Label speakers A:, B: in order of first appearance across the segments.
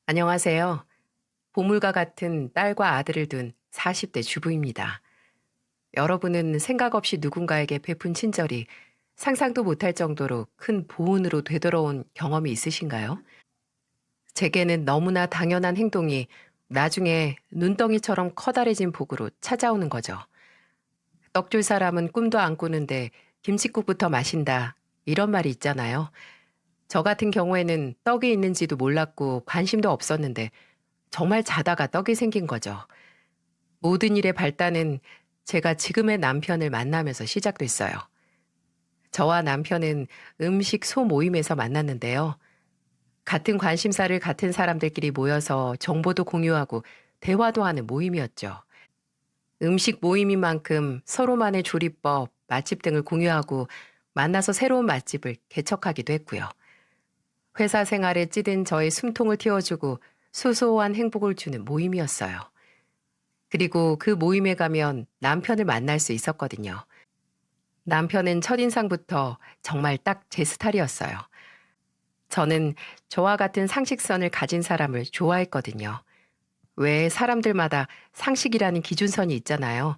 A: 안녕하세요. 보물과 같은 딸과 아들을 둔 40대 주부입니다. 여러분은 생각 없이 누군가에게 베푼 친절이 상상도 못할 정도로 큰 보은으로 되돌아온 경험이 있으신가요? 제게는 너무나 당연한 행동이 나중에 눈덩이처럼 커다래진 복으로 찾아오는 거죠. 떡 줄 사람은 꿈도 안 꾸는데 김칫국부터 마신다. 이런 말이 있잖아요. 저 같은 경우에는 떡이 있는지도 몰랐고 관심도 없었는데 정말 자다가 떡이 생긴 거죠. 모든 일의 발단은 제가 지금의 남편을 만나면서 시작됐어요. 저와 남편은 음식 소모임에서 만났는데요. 같은 관심사를 같은 사람들끼리 모여서 정보도 공유하고 대화도 하는 모임이었죠. 음식 모임인 만큼 서로만의 조리법, 맛집 등을 공유하고 만나서 새로운 맛집을 개척하기도 했고요. 회사 생활에 찌든 저의 숨통을 틔워주고 소소한 행복을 주는 모임이었어요. 그리고 그 모임에 가면 남편을 만날 수 있었거든요. 남편은 첫인상부터 정말 딱 제 스타일이었어요. 저는 저와 같은 상식선을 가진 사람을 좋아했거든요. 왜 사람들마다 상식이라는 기준선이 있잖아요.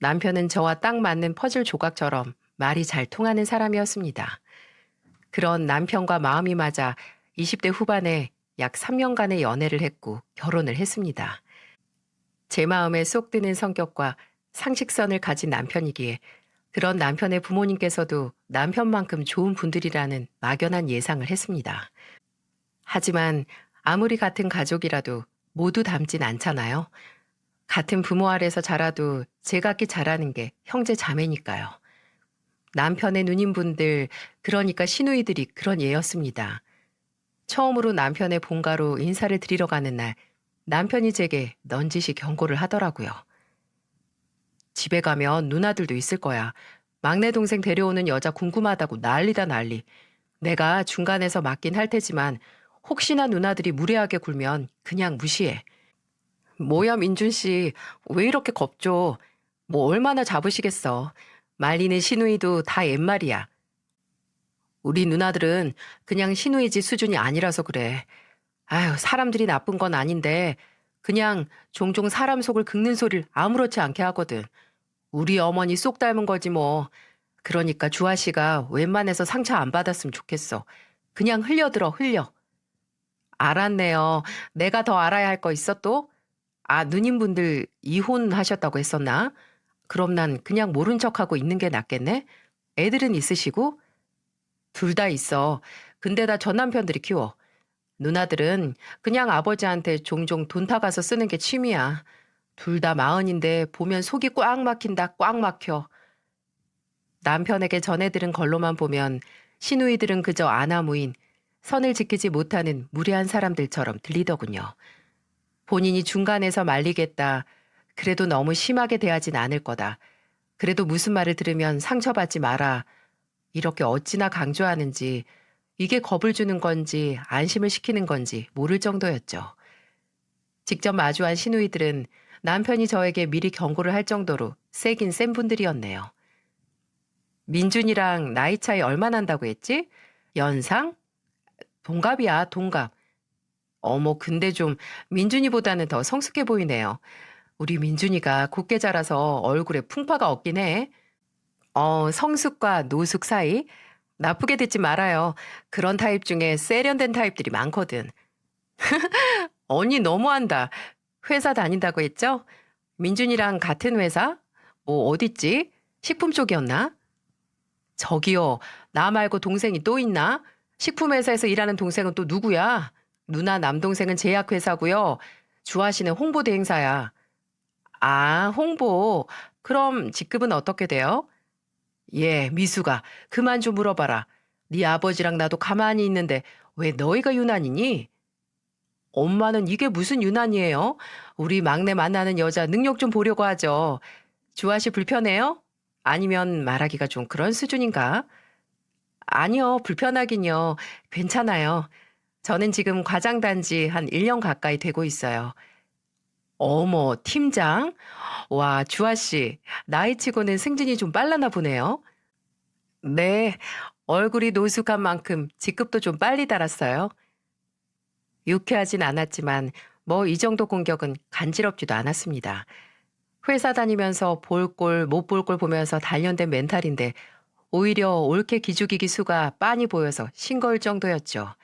A: 남편은 저와 딱 맞는 퍼즐 조각처럼 말이 잘 통하는 사람이었습니다. 그런 남편과 마음이 맞아 20대 후반에 약 3년간의 연애를 했고 결혼을 했습니다. 제 마음에 쏙 드는 성격과 상식선을 가진 남편이기에 그런 남편의 부모님께서도 남편만큼 좋은 분들이라는 막연한 예상을 했습니다. 하지만 아무리 같은 가족이라도 모두 닮진 않잖아요. 같은 부모 아래서 자라도 제각기 자라는 게 형제 자매니까요. 남편의 누님분들, 그러니까 시누이들이 그런 예였습니다. 처음으로 남편의 본가로 인사를 드리러 가는 날, 남편이 제게 넌지시 경고를 하더라고요. 집에 가면 누나들도 있을 거야. 막내 동생 데려오는 여자 궁금하다고 난리다 난리. 내가 중간에서 맡긴 할 테지만 혹시나 누나들이 무례하게 굴면 그냥 무시해. 뭐야 민준 씨, 왜 이렇게 겁줘? 뭐 얼마나 잡으시겠어. 말리는 시누이도 다 옛말이야. 우리 누나들은 그냥 시누이지 수준이 아니라서 그래. 아유, 사람들이 나쁜 건 아닌데 그냥 종종 사람 속을 긁는 소리를 아무렇지 않게 하거든. 우리 어머니 쏙 닮은 거지 뭐. 그러니까 주아 씨가 웬만해서 상처 안 받았으면 좋겠어. 그냥 흘려들어, 흘려. 알았네요. 내가 더 알아야 할 거 있어 또? 아, 누님분들 이혼하셨다고 했었나? 그럼 난 그냥 모른 척하고 있는 게 낫겠네? 애들은 있으시고? 둘 다 있어. 근데 다 전 남편들이 키워. 누나들은 그냥 아버지한테 종종 돈 타가서 쓰는 게 취미야. 둘 다 마흔인데 보면 속이 꽉 막힌다, 꽉 막혀. 남편에게 전해들은 걸로만 보면 시누이들은 그저 아나무인, 선을 지키지 못하는 무례한 사람들처럼 들리더군요. 본인이 중간에서 말리겠다. 그래도 너무 심하게 대하진 않을 거다. 그래도 무슨 말을 들으면 상처받지 마라. 이렇게 어찌나 강조하는지 이게 겁을 주는 건지 안심을 시키는 건지 모를 정도였죠. 직접 마주한 시누이들은 남편이 저에게 미리 경고를 할 정도로 세긴 센 분들이었네요. 민준이랑 나이 차이 얼마 난다고 했지? 연상? 동갑이야, 동갑. 어머, 근데 좀 민준이보다는 더 성숙해 보이네요. 우리 민준이가 곱게 자라서 얼굴에 풍파가 없긴 해. 성숙과 노숙 사이? 나쁘게 듣지 말아요. 그런 타입 중에 세련된 타입들이 많거든. 언니 너무한다. 회사 다닌다고 했죠? 민준이랑 같은 회사? 뭐 어딨지? 식품 쪽이었나? 저기요, 나 말고 동생이 또 있나? 식품회사에서 일하는 동생은 또 누구야? 누나 남동생은 제약회사고요. 주아 씨는 홍보대 행사야. 아, 홍보. 그럼 직급은 어떻게 돼요? 예, 미수가. 그만 좀 물어봐라. 네 아버지랑 나도 가만히 있는데 왜 너희가 유난이니? 엄마는 이게 무슨 유난이에요? 우리 막내 만나는 여자 능력 좀 보려고 하죠. 주아 씨 불편해요? 아니면 말하기가 좀 그런 수준인가? 아니요, 불편하긴요. 괜찮아요. 저는 지금 과장 단지 한 1년 가까이 되고 있어요. 어머, 팀장? 와, 주아 씨, 나이치고는 승진이 좀 빨랐나 보네요. 네, 얼굴이 노숙한 만큼 직급도 좀 빨리 달았어요. 유쾌하진 않았지만 뭐 이 정도 공격은 간지럽지도 않았습니다. 회사 다니면서 볼 꼴 못 볼 꼴 보면서 단련된 멘탈인데 오히려 옳게 기죽이기 수가 빤히 보여서 싱거울 정도였죠.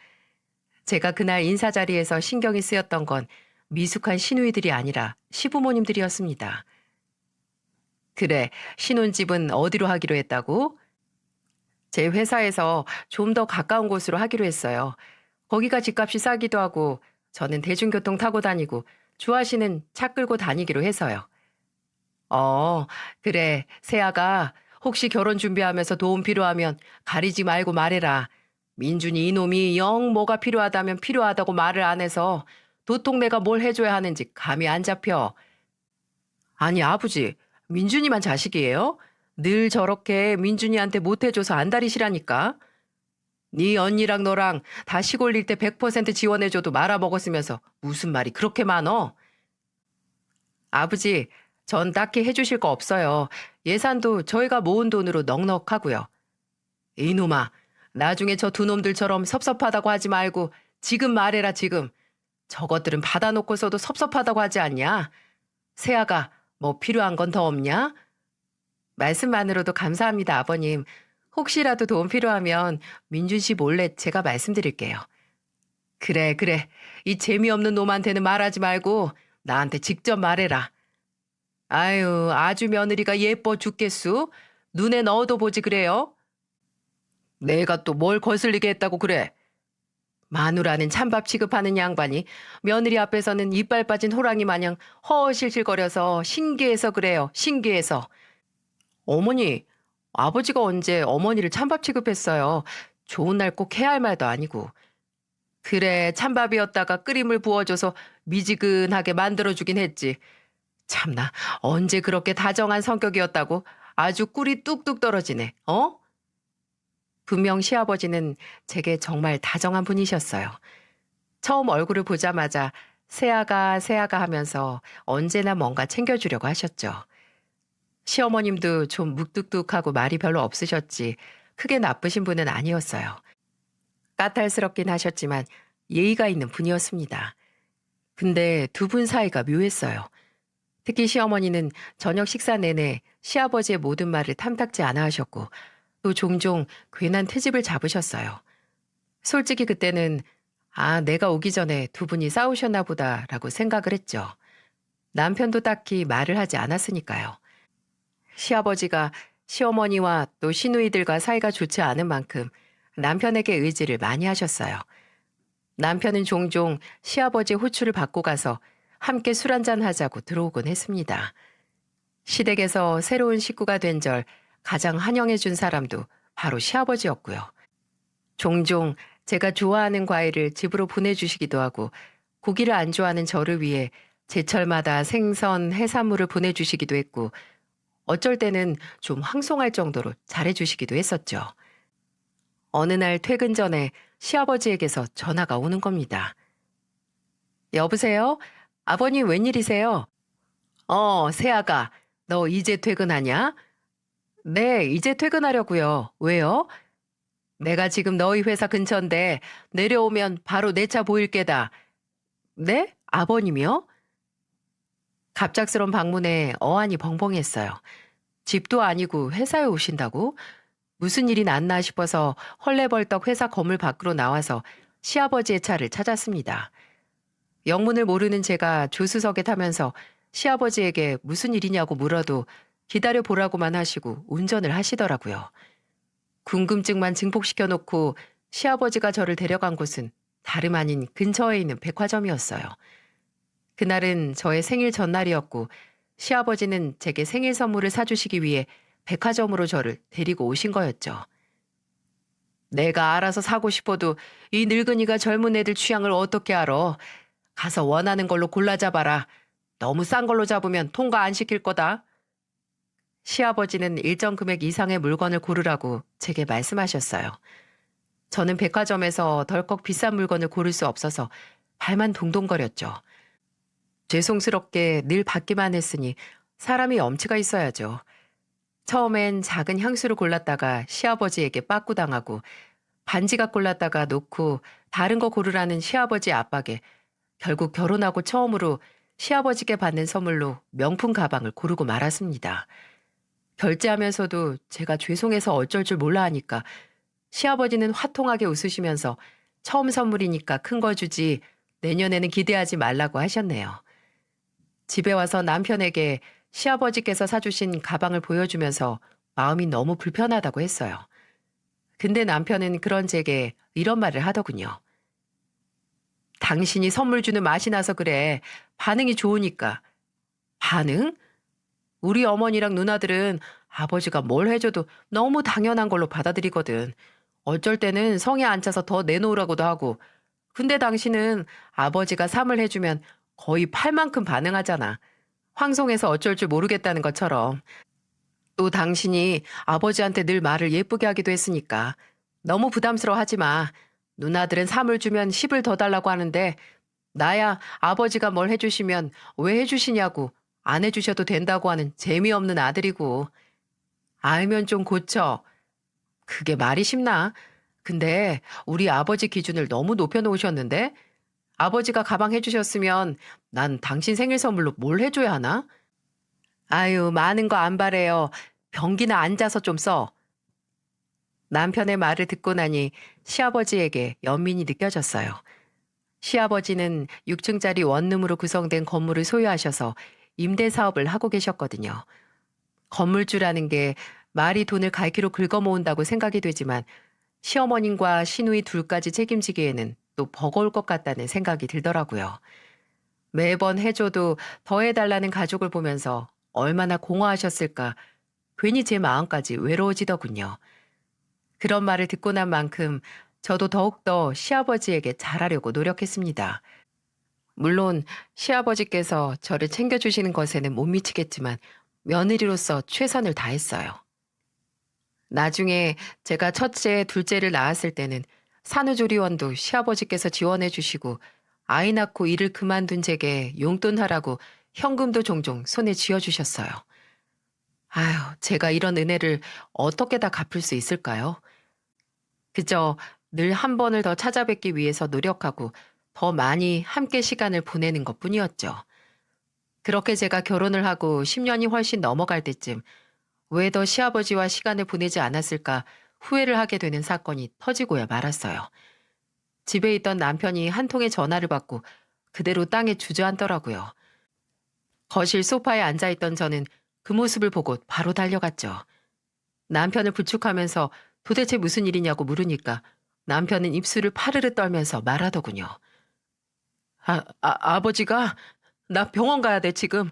A: 제가 그날 인사 자리에서 신경이 쓰였던 건 미숙한 시누이들이 아니라 시부모님들이었습니다. 그래, 신혼집은 어디로 하기로 했다고? 제 회사에서 좀 더 가까운 곳으로 하기로 했어요. 거기가 집값이 싸기도 하고 저는 대중교통 타고 다니고 주아 씨는 차 끌고 다니기로 해서요. 어, 그래, 세아가 혹시 결혼 준비하면서 도움 필요하면 가리지 말고 말해라. 민준이 이놈이 영 뭐가 필요하다면 필요하다고 말을 안 해서 도통 내가 뭘 해줘야 하는지 감이 안 잡혀. 아니, 아버지, 민준이만 자식이에요? 늘 저렇게 민준이한테 못해줘서 안달이시라니까. 네 언니랑 너랑 다 시골 일 때 100% 지원해줘도 말아먹었으면서 무슨 말이 그렇게 많어? 아버지, 전 딱히 해주실 거 없어요. 예산도 저희가 모은 돈으로 넉넉하고요. 이놈아, 나중에 저 두 놈들처럼 섭섭하다고 하지 말고 지금 말해라 지금. 저것들은 받아놓고서도 섭섭하다고 하지 않냐? 세아가 뭐 필요한 건 더 없냐? 말씀만으로도 감사합니다, 아버님. 혹시라도 도움 필요하면 민준 씨 몰래 제가 말씀드릴게요. 그래, 그래. 이 재미없는 놈한테는 말하지 말고 나한테 직접 말해라. 아유, 아주 며느리가 예뻐 죽겠수? 눈에 넣어도 보지 그래요? 내가 또 뭘 거슬리게 했다고 그래? 마누라는 찬밥 취급하는 양반이 며느리 앞에서는 이빨 빠진 호랑이 마냥 허허실실거려서 신기해서 그래요. 신기해서. 어머니, 아버지가 언제 어머니를 찬밥 취급했어요. 좋은 날 꼭 해야 할 말도 아니고. 그래, 찬밥이었다가 끓임을 부어줘서 미지근하게 만들어주긴 했지. 참나, 언제 그렇게 다정한 성격이었다고? 아주 꿀이 뚝뚝 떨어지네, 어? 분명 시아버지는 제게 정말 다정한 분이셨어요. 처음 얼굴을 보자마자 세아가 세아가 하면서 언제나 뭔가 챙겨주려고 하셨죠. 시어머님도 좀 묵뚝뚝하고 말이 별로 없으셨지 크게 나쁘신 분은 아니었어요. 까탈스럽긴 하셨지만 예의가 있는 분이었습니다. 근데 두 분 사이가 묘했어요. 특히 시어머니는 저녁 식사 내내 시아버지의 모든 말을 탐탁지 않아 하셨고 또 종종 괜한 트집을 잡으셨어요. 솔직히 그때는 아, 내가 오기 전에 두 분이 싸우셨나 보다라고 생각을 했죠. 남편도 딱히 말을 하지 않았으니까요. 시아버지가 시어머니와 또 시누이들과 사이가 좋지 않은 만큼 남편에게 의지를 많이 하셨어요. 남편은 종종 시아버지 호출을 받고 가서 함께 술 한잔 하자고 들어오곤 했습니다. 시댁에서 새로운 식구가 된 절 가장 환영해 준 사람도 바로 시아버지였고요. 종종 제가 좋아하는 과일을 집으로 보내주시기도 하고 고기를 안 좋아하는 저를 위해 제철마다 생선, 해산물을 보내주시기도 했고 어쩔 때는 좀 황송할 정도로 잘해주시기도 했었죠. 어느 날 퇴근 전에 시아버지에게서 전화가 오는 겁니다. 여보세요? 아버님 웬일이세요? 세아가, 너 이제 퇴근하냐? 네, 이제 퇴근하려고요. 왜요? 내가 지금 너희 회사 근처인데 내려오면 바로 내 차 보일 게다. 네? 아버님이요? 갑작스런 방문에 어안이 벙벙했어요. 집도 아니고 회사에 오신다고? 무슨 일이 났나 싶어서 헐레벌떡 회사 건물 밖으로 나와서 시아버지의 차를 찾았습니다. 영문을 모르는 제가 조수석에 타면서 시아버지에게 무슨 일이냐고 물어도 기다려 보라고만 하시고 운전을 하시더라고요. 궁금증만 증폭시켜 놓고 시아버지가 저를 데려간 곳은 다름 아닌 근처에 있는 백화점이었어요. 그날은 저의 생일 전날이었고 시아버지는 제게 생일 선물을 사주시기 위해 백화점으로 저를 데리고 오신 거였죠. 내가 알아서 사고 싶어도 이 늙은이가 젊은 애들 취향을 어떻게 알아? 가서 원하는 걸로 골라 잡아라. 너무 싼 걸로 잡으면 통과 안 시킬 거다. 시아버지는 일정 금액 이상의 물건을 고르라고 제게 말씀하셨어요. 저는 백화점에서 덜컥 비싼 물건을 고를 수 없어서 발만 동동거렸죠. 죄송스럽게 늘 받기만 했으니 사람이 염치가 있어야죠. 처음엔 작은 향수를 골랐다가 시아버지에게 빠꾸당하고 반지가 골랐다가 놓고 다른 거 고르라는 시아버지 압박에 결국 결혼하고 처음으로 시아버지께 받는 선물로 명품 가방을 고르고 말았습니다. 결제하면서도 제가 죄송해서 어쩔 줄 몰라 하니까 시아버지는 화통하게 웃으시면서 처음 선물이니까 큰 거 주지 내년에는 기대하지 말라고 하셨네요. 집에 와서 남편에게 시아버지께서 사주신 가방을 보여주면서 마음이 너무 불편하다고 했어요. 근데 남편은 그런 제게 이런 말을 하더군요. 당신이 선물 주는 맛이 나서 그래. 반응이 좋으니까. 반응? 우리 어머니랑 누나들은 아버지가 뭘 해줘도 너무 당연한 걸로 받아들이거든. 어쩔 때는 성에 안 차서 더 내놓으라고도 하고. 근데 당신은 아버지가 삼을 해주면 거의 팔 만큼 반응하잖아. 황송해서 어쩔 줄 모르겠다는 것처럼. 또 당신이 아버지한테 늘 말을 예쁘게 하기도 했으니까. 너무 부담스러워하지 마. 누나들은 3을 주면 10을 더 달라고 하는데 나야 아버지가 뭘 해주시면 왜 해주시냐고 안 해주셔도 된다고 하는 재미없는 아들이고. 알면 좀 고쳐. 그게 말이 쉽나? 근데 우리 아버지 기준을 너무 높여놓으셨는데? 아버지가 가방 해주셨으면 난 당신 생일 선물로 뭘 해줘야 하나? 아유, 많은 거 안 바래요. 변기나 앉아서 좀 써. 남편의 말을 듣고 나니 시아버지에게 연민이 느껴졌어요. 시아버지는 6층짜리 원룸으로 구성된 건물을 소유하셔서 임대 사업을 하고 계셨거든요. 건물주라는 게 말이 돈을 갈기로 긁어 모은다고 생각이 되지만 시어머님과 시누이 둘까지 책임지기에는 또 버거울 것 같다는 생각이 들더라고요. 매번 해줘도 더 해달라는 가족을 보면서 얼마나 공허하셨을까 괜히 제 마음까지 외로워지더군요. 그런 말을 듣고 난 만큼 저도 더욱더 시아버지에게 잘하려고 노력했습니다. 물론 시아버지께서 저를 챙겨주시는 것에는 못 미치겠지만 며느리로서 최선을 다했어요. 나중에 제가 첫째, 둘째를 낳았을 때는 산후조리원도 시아버지께서 지원해 주시고 아이 낳고 일을 그만둔 제게 용돈하라고 현금도 종종 손에 쥐어주셨어요. 아휴, 제가 이런 은혜를 어떻게 다 갚을 수 있을까요? 그저 늘 한 번을 더 찾아뵙기 위해서 노력하고 더 많이 함께 시간을 보내는 것 뿐이었죠. 그렇게 제가 결혼을 하고 10년이 훨씬 넘어갈 때쯤 왜 더 시아버지와 시간을 보내지 않았을까 후회를 하게 되는 사건이 터지고야 말았어요. 집에 있던 남편이 한 통의 전화를 받고 그대로 땅에 주저앉더라고요. 거실 소파에 앉아있던 저는 그 모습을 보고 바로 달려갔죠. 남편을 부축하면서 도대체 무슨 일이냐고 물으니까 남편은 입술을 파르르 떨면서 말하더군요. 아버지가 나 병원 가야 돼 지금.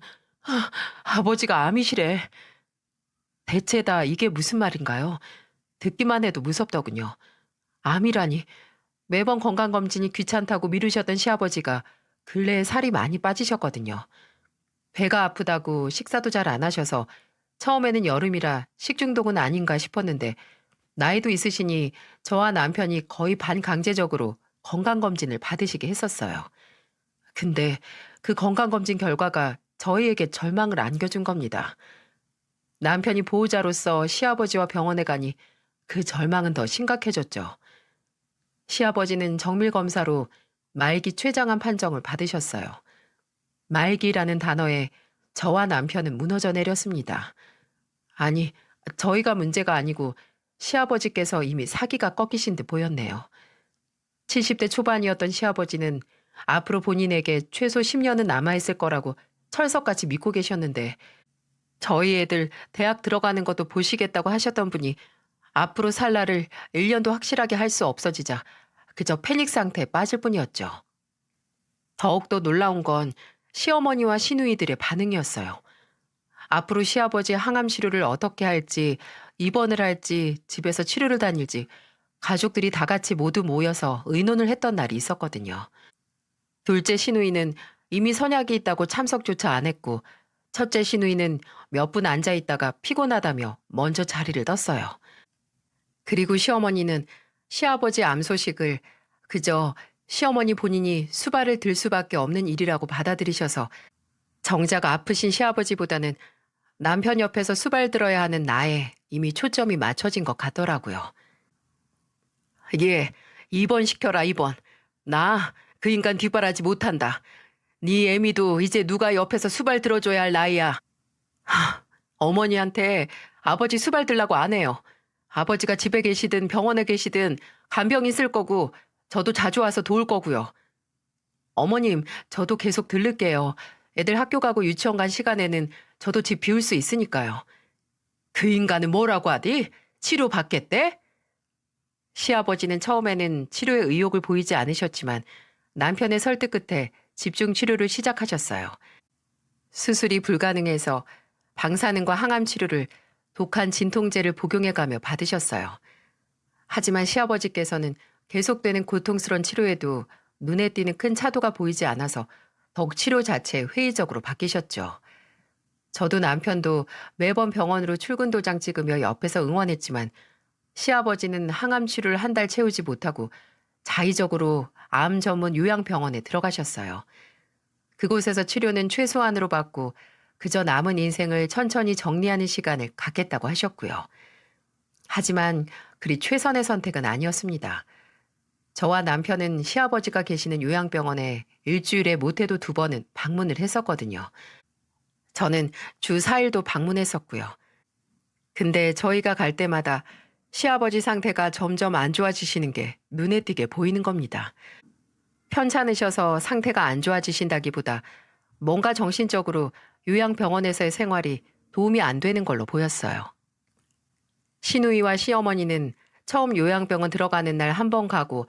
A: 아버지가 암이시래. 대체 다 이게 무슨 말인가요? 듣기만 해도 무섭더군요. 암이라니. 매번 건강검진이 귀찮다고 미루셨던 시아버지가 근래에 살이 많이 빠지셨거든요. 배가 아프다고 식사도 잘 안 하셔서 처음에는 여름이라 식중독은 아닌가 싶었는데 나이도 있으시니 저와 남편이 거의 반강제적으로 건강검진을 받으시게 했었어요. 근데 그 건강검진 결과가 저희에게 절망을 안겨준 겁니다. 남편이 보호자로서 시아버지와 병원에 가니 그 절망은 더 심각해졌죠. 시아버지는 정밀검사로 말기 췌장암 판정을 받으셨어요. 말기라는 단어에 저와 남편은 무너져 내렸습니다. 아니, 저희가 문제가 아니고 시아버지께서 이미 사기가 꺾이신 듯 보였네요. 70대 초반이었던 시아버지는 앞으로 본인에게 최소 10년은 남아있을 거라고 철석같이 믿고 계셨는데 저희 애들 대학 들어가는 것도 보시겠다고 하셨던 분이 앞으로 살 날을 1년도 확실하게 할 수 없어지자 그저 패닉 상태에 빠질 뿐이었죠. 더욱더 놀라운 건 시어머니와 시누이들의 반응이었어요. 앞으로 시아버지의 항암 치료를 어떻게 할지, 입원을 할지, 집에서 치료를 다닐지 가족들이 다 같이 모두 모여서 의논을 했던 날이 있었거든요. 둘째 시누이는 이미 선약이 있다고 참석조차 안 했고 첫째 시누이는 몇 분 앉아 있다가 피곤하다며 먼저 자리를 떴어요. 그리고 시어머니는 시아버지 암 소식을 그저 시어머니 본인이 수발을 들 수밖에 없는 일이라고 받아들이셔서 정작 아프신 시아버지보다는 남편 옆에서 수발 들어야 하는 나에 이미 초점이 맞춰진 것 같더라고요. 예, 입원시켜라, 입원. 나 그 인간 뒷바라지 못한다. 네 애미도 이제 누가 옆에서 수발 들어줘야 할 나이야. 어머니한테 아버지 수발 들라고 안 해요. 아버지가 집에 계시든 병원에 계시든 간병 있을 거고 저도 자주 와서 도울 거고요. 어머님, 저도 계속 들를게요. 애들 학교 가고 유치원 간 시간에는 저도 집 비울 수 있으니까요. 그 인간은 뭐라고 하디? 치료 받겠대? 시아버지는 처음에는 치료에 의욕을 보이지 않으셨지만 남편의 설득 끝에 집중 치료를 시작하셨어요. 수술이 불가능해서 방사능과 항암 치료를 독한 진통제를 복용해가며 받으셨어요. 하지만 시아버지께서는 계속되는 고통스러운 치료에도 눈에 띄는 큰 차도가 보이지 않아서 더욱 치료 자체에 회의적으로 바뀌셨죠. 저도 남편도 매번 병원으로 출근 도장 찍으며 옆에서 응원했지만 시아버지는 항암 치료를 한 달 채우지 못하고 자의적으로 암 전문 요양병원에 들어가셨어요. 그곳에서 치료는 최소한으로 받고 그저 남은 인생을 천천히 정리하는 시간을 갖겠다고 하셨고요. 하지만 그리 최선의 선택은 아니었습니다. 저와 남편은 시아버지가 계시는 요양병원에 일주일에 못해도 2번은 방문을 했었거든요. 저는 주 4일도 방문했었고요. 근데 저희가 갈 때마다 시아버지 상태가 점점 안 좋아지시는 게 눈에 띄게 보이는 겁니다. 편찮으셔서 상태가 안 좋아지신다기보다 뭔가 정신적으로 요양병원에서의 생활이 도움이 안 되는 걸로 보였어요. 시누이와 시어머니는 처음 요양병원 들어가는 날 1번 가고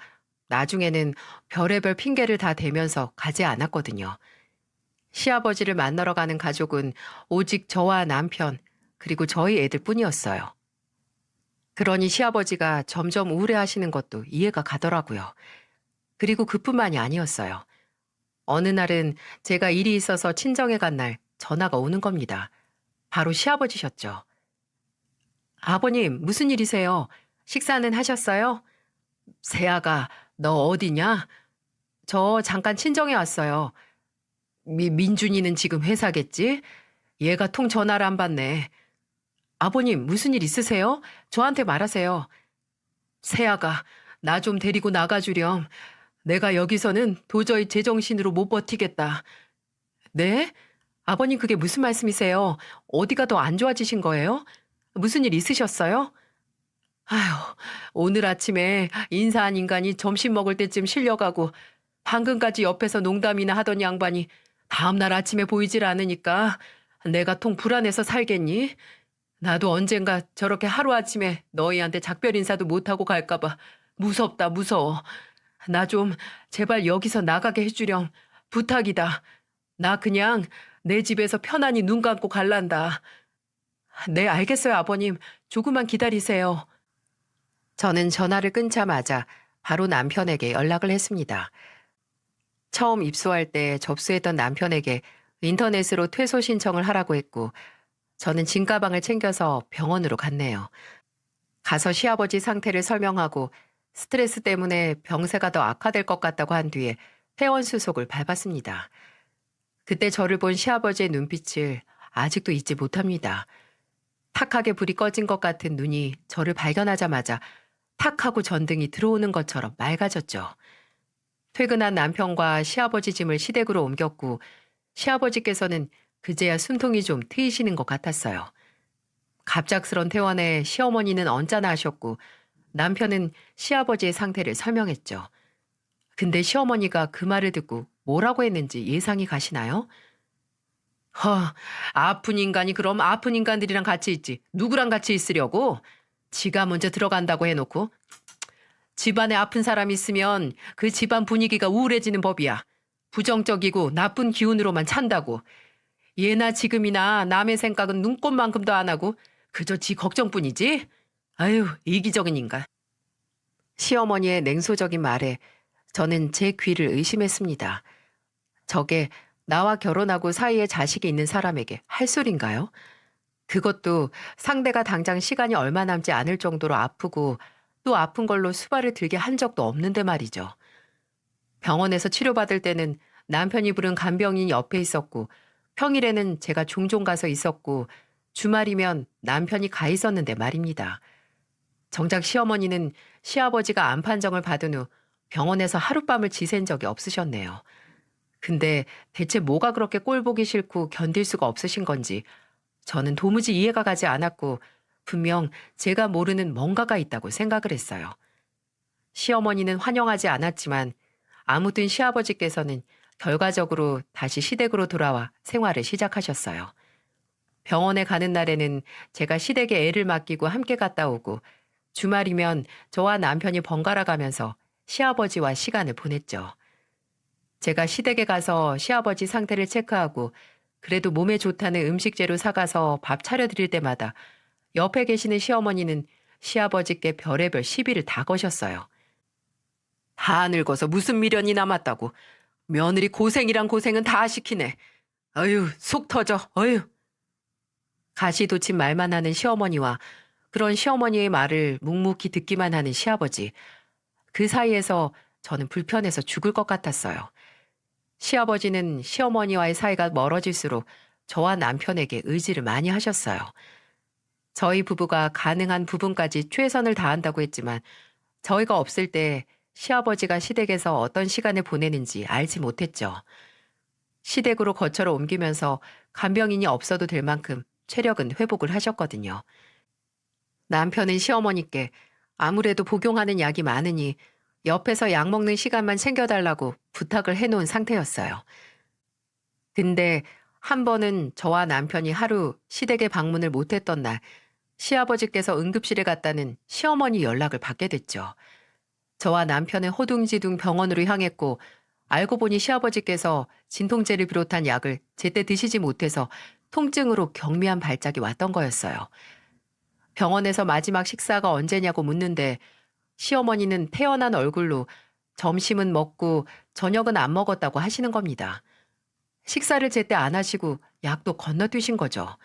A: 나중에는 별의별 핑계를 다 대면서 가지 않았거든요. 시아버지를 만나러 가는 가족은 오직 저와 남편 그리고 저희 애들 뿐이었어요. 그러니 시아버지가 점점 우울해하시는 것도 이해가 가더라고요. 그리고 그뿐만이 아니었어요. 어느 날은 제가 일이 있어서 친정에 간 날 전화가 오는 겁니다. 바로 시아버지셨죠. 아버님, 무슨 일이세요? 식사는 하셨어요? 세아가, 너 어디냐? 저 잠깐 친정에 왔어요. 민준이는 지금 회사겠지? 얘가 통 전화를 안 받네. 아버님, 무슨 일 있으세요? 저한테 말하세요. 세아가, 나 좀 데리고 나가주렴. 내가 여기서는 도저히 제정신으로 못 버티겠다. 네? 아버님 그게 무슨 말씀이세요? 어디가 더 안 좋아지신 거예요? 무슨 일 있으셨어요? 아휴, 오늘 아침에 인사한 인간이 점심 먹을 때쯤 실려가고 방금까지 옆에서 농담이나 하던 양반이 다음날 아침에 보이질 않으니까 내가 통 불안해서 살겠니? 나도 언젠가 저렇게 하루아침에 너희한테 작별 인사도 못하고 갈까봐 무섭다 무서워. 나 좀 제발 여기서 나가게 해주렴. 부탁이다. 나 그냥 내 집에서 편안히 눈 감고 갈란다. 네, 알겠어요, 아버님. 조금만 기다리세요. 저는 전화를 끊자마자 바로 남편에게 연락을 했습니다. 처음 입소할 때 접수했던 남편에게 인터넷으로 퇴소 신청을 하라고 했고 저는 짐가방을 챙겨서 병원으로 갔네요. 가서 시아버지 상태를 설명하고 스트레스 때문에 병세가 더 악화될 것 같다고 한 뒤에 퇴원 수속을 밟았습니다. 그때 저를 본 시아버지의 눈빛을 아직도 잊지 못합니다. 탁하게 불이 꺼진 것 같은 눈이 저를 발견하자마자 탁 하고 전등이 들어오는 것처럼 맑아졌죠. 퇴근한 남편과 시아버지 짐을 시댁으로 옮겼고 시아버지께서는 그제야 숨통이 좀 트이시는 것 같았어요. 갑작스런 퇴원에 시어머니는 언짢아 하셨고 남편은 시아버지의 상태를 설명했죠. 근데 시어머니가 그 말을 듣고 뭐라고 했는지 예상이 가시나요? 아픈 인간이 그럼 아픈 인간들이랑 같이 있지. 누구랑 같이 있으려고? 지가 먼저 들어간다고 해놓고. 집안에 아픈 사람 있으면 그 집안 분위기가 우울해지는 법이야. 부정적이고 나쁜 기운으로만 찬다고. 예나 지금이나 남의 생각은 눈꼽만큼도 안 하고 그저 지 걱정뿐이지? 아유, 이기적인 인간. 시어머니의 냉소적인 말에 저는 제 귀를 의심했습니다. 저게 나와 결혼하고 사이에 자식이 있는 사람에게 할 소린가요? 그것도 상대가 당장 시간이 얼마 남지 않을 정도로 아프고 또 아픈 걸로 수발을 들게 한 적도 없는데 말이죠. 병원에서 치료받을 때는 남편이 부른 간병인이 옆에 있었고 평일에는 제가 종종 가서 있었고 주말이면 남편이 가 있었는데 말입니다. 정작 시어머니는 시아버지가 암 판정을 받은 후 병원에서 하룻밤을 지샌 적이 없으셨네요. 근데 대체 뭐가 그렇게 꼴 보기 싫고 견딜 수가 없으신 건지 저는 도무지 이해가 가지 않았고 분명 제가 모르는 뭔가가 있다고 생각을 했어요. 시어머니는 환영하지 않았지만 아무튼 시아버지께서는 결과적으로 다시 시댁으로 돌아와 생활을 시작하셨어요. 병원에 가는 날에는 제가 시댁에 애를 맡기고 함께 갔다 오고 주말이면 저와 남편이 번갈아 가면서 시아버지와 시간을 보냈죠. 제가 시댁에 가서 시아버지 상태를 체크하고 그래도 몸에 좋다는 음식재료 사가서 밥 차려드릴 때마다 옆에 계시는 시어머니는 시아버지께 별의별 시비를 다 거셨어요. 다 늙어서 무슨 미련이 남았다고. 며느리 고생이란 고생은 다 시키네. 어휴, 속 터져. 어휴. 가시돋친 말만 하는 시어머니와 그런 시어머니의 말을 묵묵히 듣기만 하는 시아버지. 그 사이에서 저는 불편해서 죽을 것 같았어요. 시아버지는 시어머니와의 사이가 멀어질수록 저와 남편에게 의지를 많이 하셨어요. 저희 부부가 가능한 부분까지 최선을 다한다고 했지만 저희가 없을 때 시아버지가 시댁에서 어떤 시간을 보내는지 알지 못했죠. 시댁으로 거처를 옮기면서 간병인이 없어도 될 만큼 체력은 회복을 하셨거든요. 남편은 시어머니께 아무래도 복용하는 약이 많으니 옆에서 약 먹는 시간만 챙겨달라고 부탁을 해놓은 상태였어요. 근데 한 번은 저와 남편이 하루 시댁에 방문을 못했던 날 시아버지께서 응급실에 갔다는 시어머니 연락을 받게 됐죠. 저와 남편은 호둥지둥 병원으로 향했고 알고 보니 시아버지께서 진통제를 비롯한 약을 제때 드시지 못해서 통증으로 경미한 발작이 왔던 거였어요. 병원에서 마지막 식사가 언제냐고 묻는데 시어머니는 태어난 얼굴로 점심은 먹고 저녁은 안 먹었다고 하시는 겁니다. 식사를 제때 안 하시고 약도 건너뛰신 거죠.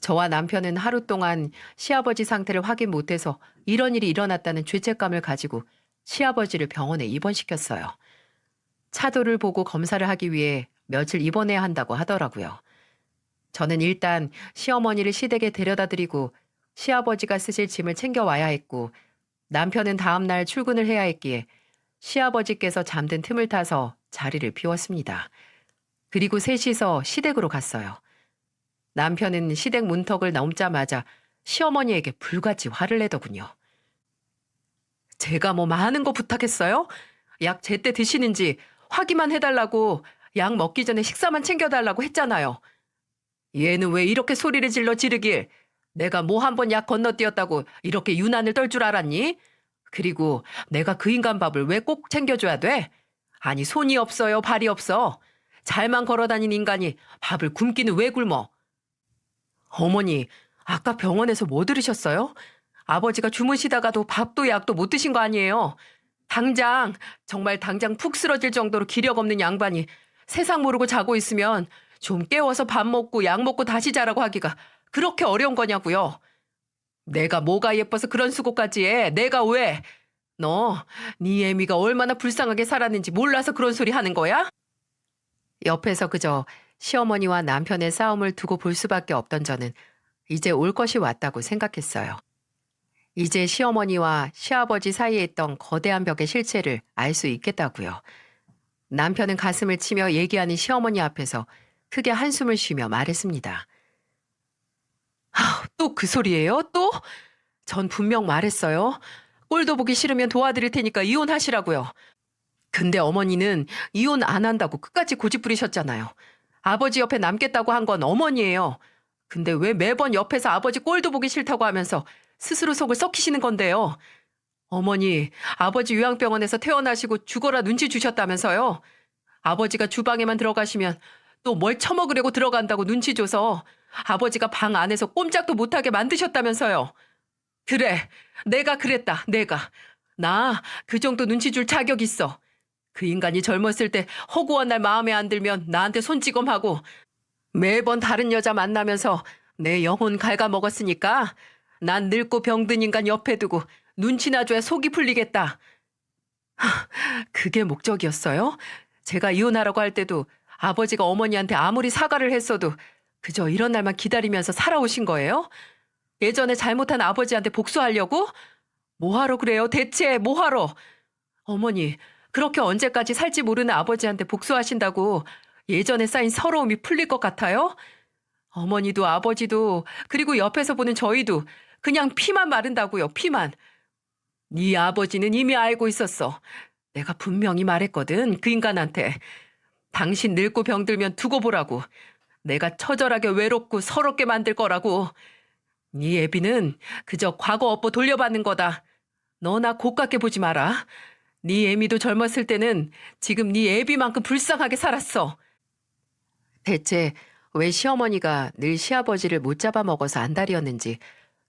A: 저와 남편은 하루 동안 시아버지 상태를 확인 못해서 이런 일이 일어났다는 죄책감을 가지고 시아버지를 병원에 입원시켰어요. 차도를 보고 검사를 하기 위해 며칠 입원해야 한다고 하더라고요. 저는 일단 시어머니를 시댁에 데려다 드리고 시아버지가 쓰실 짐을 챙겨와야 했고 남편은 다음날 출근을 해야 했기에 시아버지께서 잠든 틈을 타서 자리를 비웠습니다. 그리고 셋이서 시댁으로 갔어요. 남편은 시댁 문턱을 넘자마자 시어머니에게 불같이 화를 내더군요. 제가 뭐 많은 거 부탁했어요? 약 제때 드시는지 확인만 해달라고 약 먹기 전에 식사만 챙겨달라고 했잖아요. 얘는 왜 이렇게 소리를 질러 지르길 내가 뭐 한 번 약 건너뛰었다고 이렇게 유난을 떨 줄 알았니? 그리고 내가 그 인간 밥을 왜 꼭 챙겨줘야 돼? 아니 손이 없어요 발이 없어. 잘만 걸어다닌 인간이 밥을 굶기는 왜 굶어? 어머니 아까 병원에서 뭐 들으셨어요? 아버지가 주무시다가도 밥도 약도 못 드신 거 아니에요? 정말 당장 푹 쓰러질 정도로 기력 없는 양반이 세상 모르고 자고 있으면 좀 깨워서 밥 먹고 약 먹고 다시 자라고 하기가 그렇게 어려운 거냐고요. 내가 뭐가 예뻐서 그런 수고까지 해. 내가 왜? 네 애미가 얼마나 불쌍하게 살았는지 몰라서 그런 소리 하는 거야? 옆에서 그저 시어머니와 남편의 싸움을 두고 볼 수밖에 없던 저는 이제 올 것이 왔다고 생각했어요. 이제 시어머니와 시아버지 사이에 있던 거대한 벽의 실체를 알 수 있겠다고요. 남편은 가슴을 치며 얘기하는 시어머니 앞에서 크게 한숨을 쉬며 말했습니다. 또 그 소리예요? 또? 전 분명 말했어요. 꼴도 보기 싫으면 도와드릴 테니까 이혼하시라고요. 근데 어머니는 이혼 안 한다고 끝까지 고집 부리셨잖아요. 아버지 옆에 남겠다고 한 건 어머니예요. 근데 왜 매번 옆에서 아버지 꼴도 보기 싫다고 하면서 스스로 속을 썩히시는 건데요. 어머니, 아버지 요양병원에서 퇴원하시고 죽어라 눈치 주셨다면서요. 아버지가 주방에만 들어가시면 또 뭘 처먹으려고 들어간다고 눈치 줘서 아버지가 방 안에서 꼼짝도 못하게 만드셨다면서요. 그래, 내가 그랬다, 내가. 나 그 정도 눈치 줄 자격 있어. 그 인간이 젊었을 때 허구한 날 마음에 안 들면 나한테 손찌검하고 매번 다른 여자 만나면서 내 영혼 갉아먹었으니까 난 늙고 병든 인간 옆에 두고 눈치나 줘야 속이 풀리겠다. 그게 목적이었어요? 제가 이혼하라고 할 때도 아버지가 어머니한테 아무리 사과를 했어도 그저 이런 날만 기다리면서 살아오신 거예요? 예전에 잘못한 아버지한테 복수하려고? 뭐하러 그래요? 대체 뭐하러? 어머니, 그렇게 언제까지 살지 모르는 아버지한테 복수하신다고 예전에 쌓인 서러움이 풀릴 것 같아요? 어머니도 아버지도 그리고 옆에서 보는 저희도 그냥 피만 마른다고요, 피만. 네 아버지는 이미 알고 있었어. 내가 분명히 말했거든, 그 인간한테. 당신 늙고 병들면 두고 보라고. 내가 처절하게 외롭고 서럽게 만들 거라고. 네 애비는 그저 과거 업보 돌려받는 거다. 너나 고깝게 보지 마라. 네 애미도 젊었을 때는 지금 네 애비만큼 불쌍하게 살았어. 대체 왜 시어머니가 늘 시아버지를 못 잡아먹어서 안달이었는지,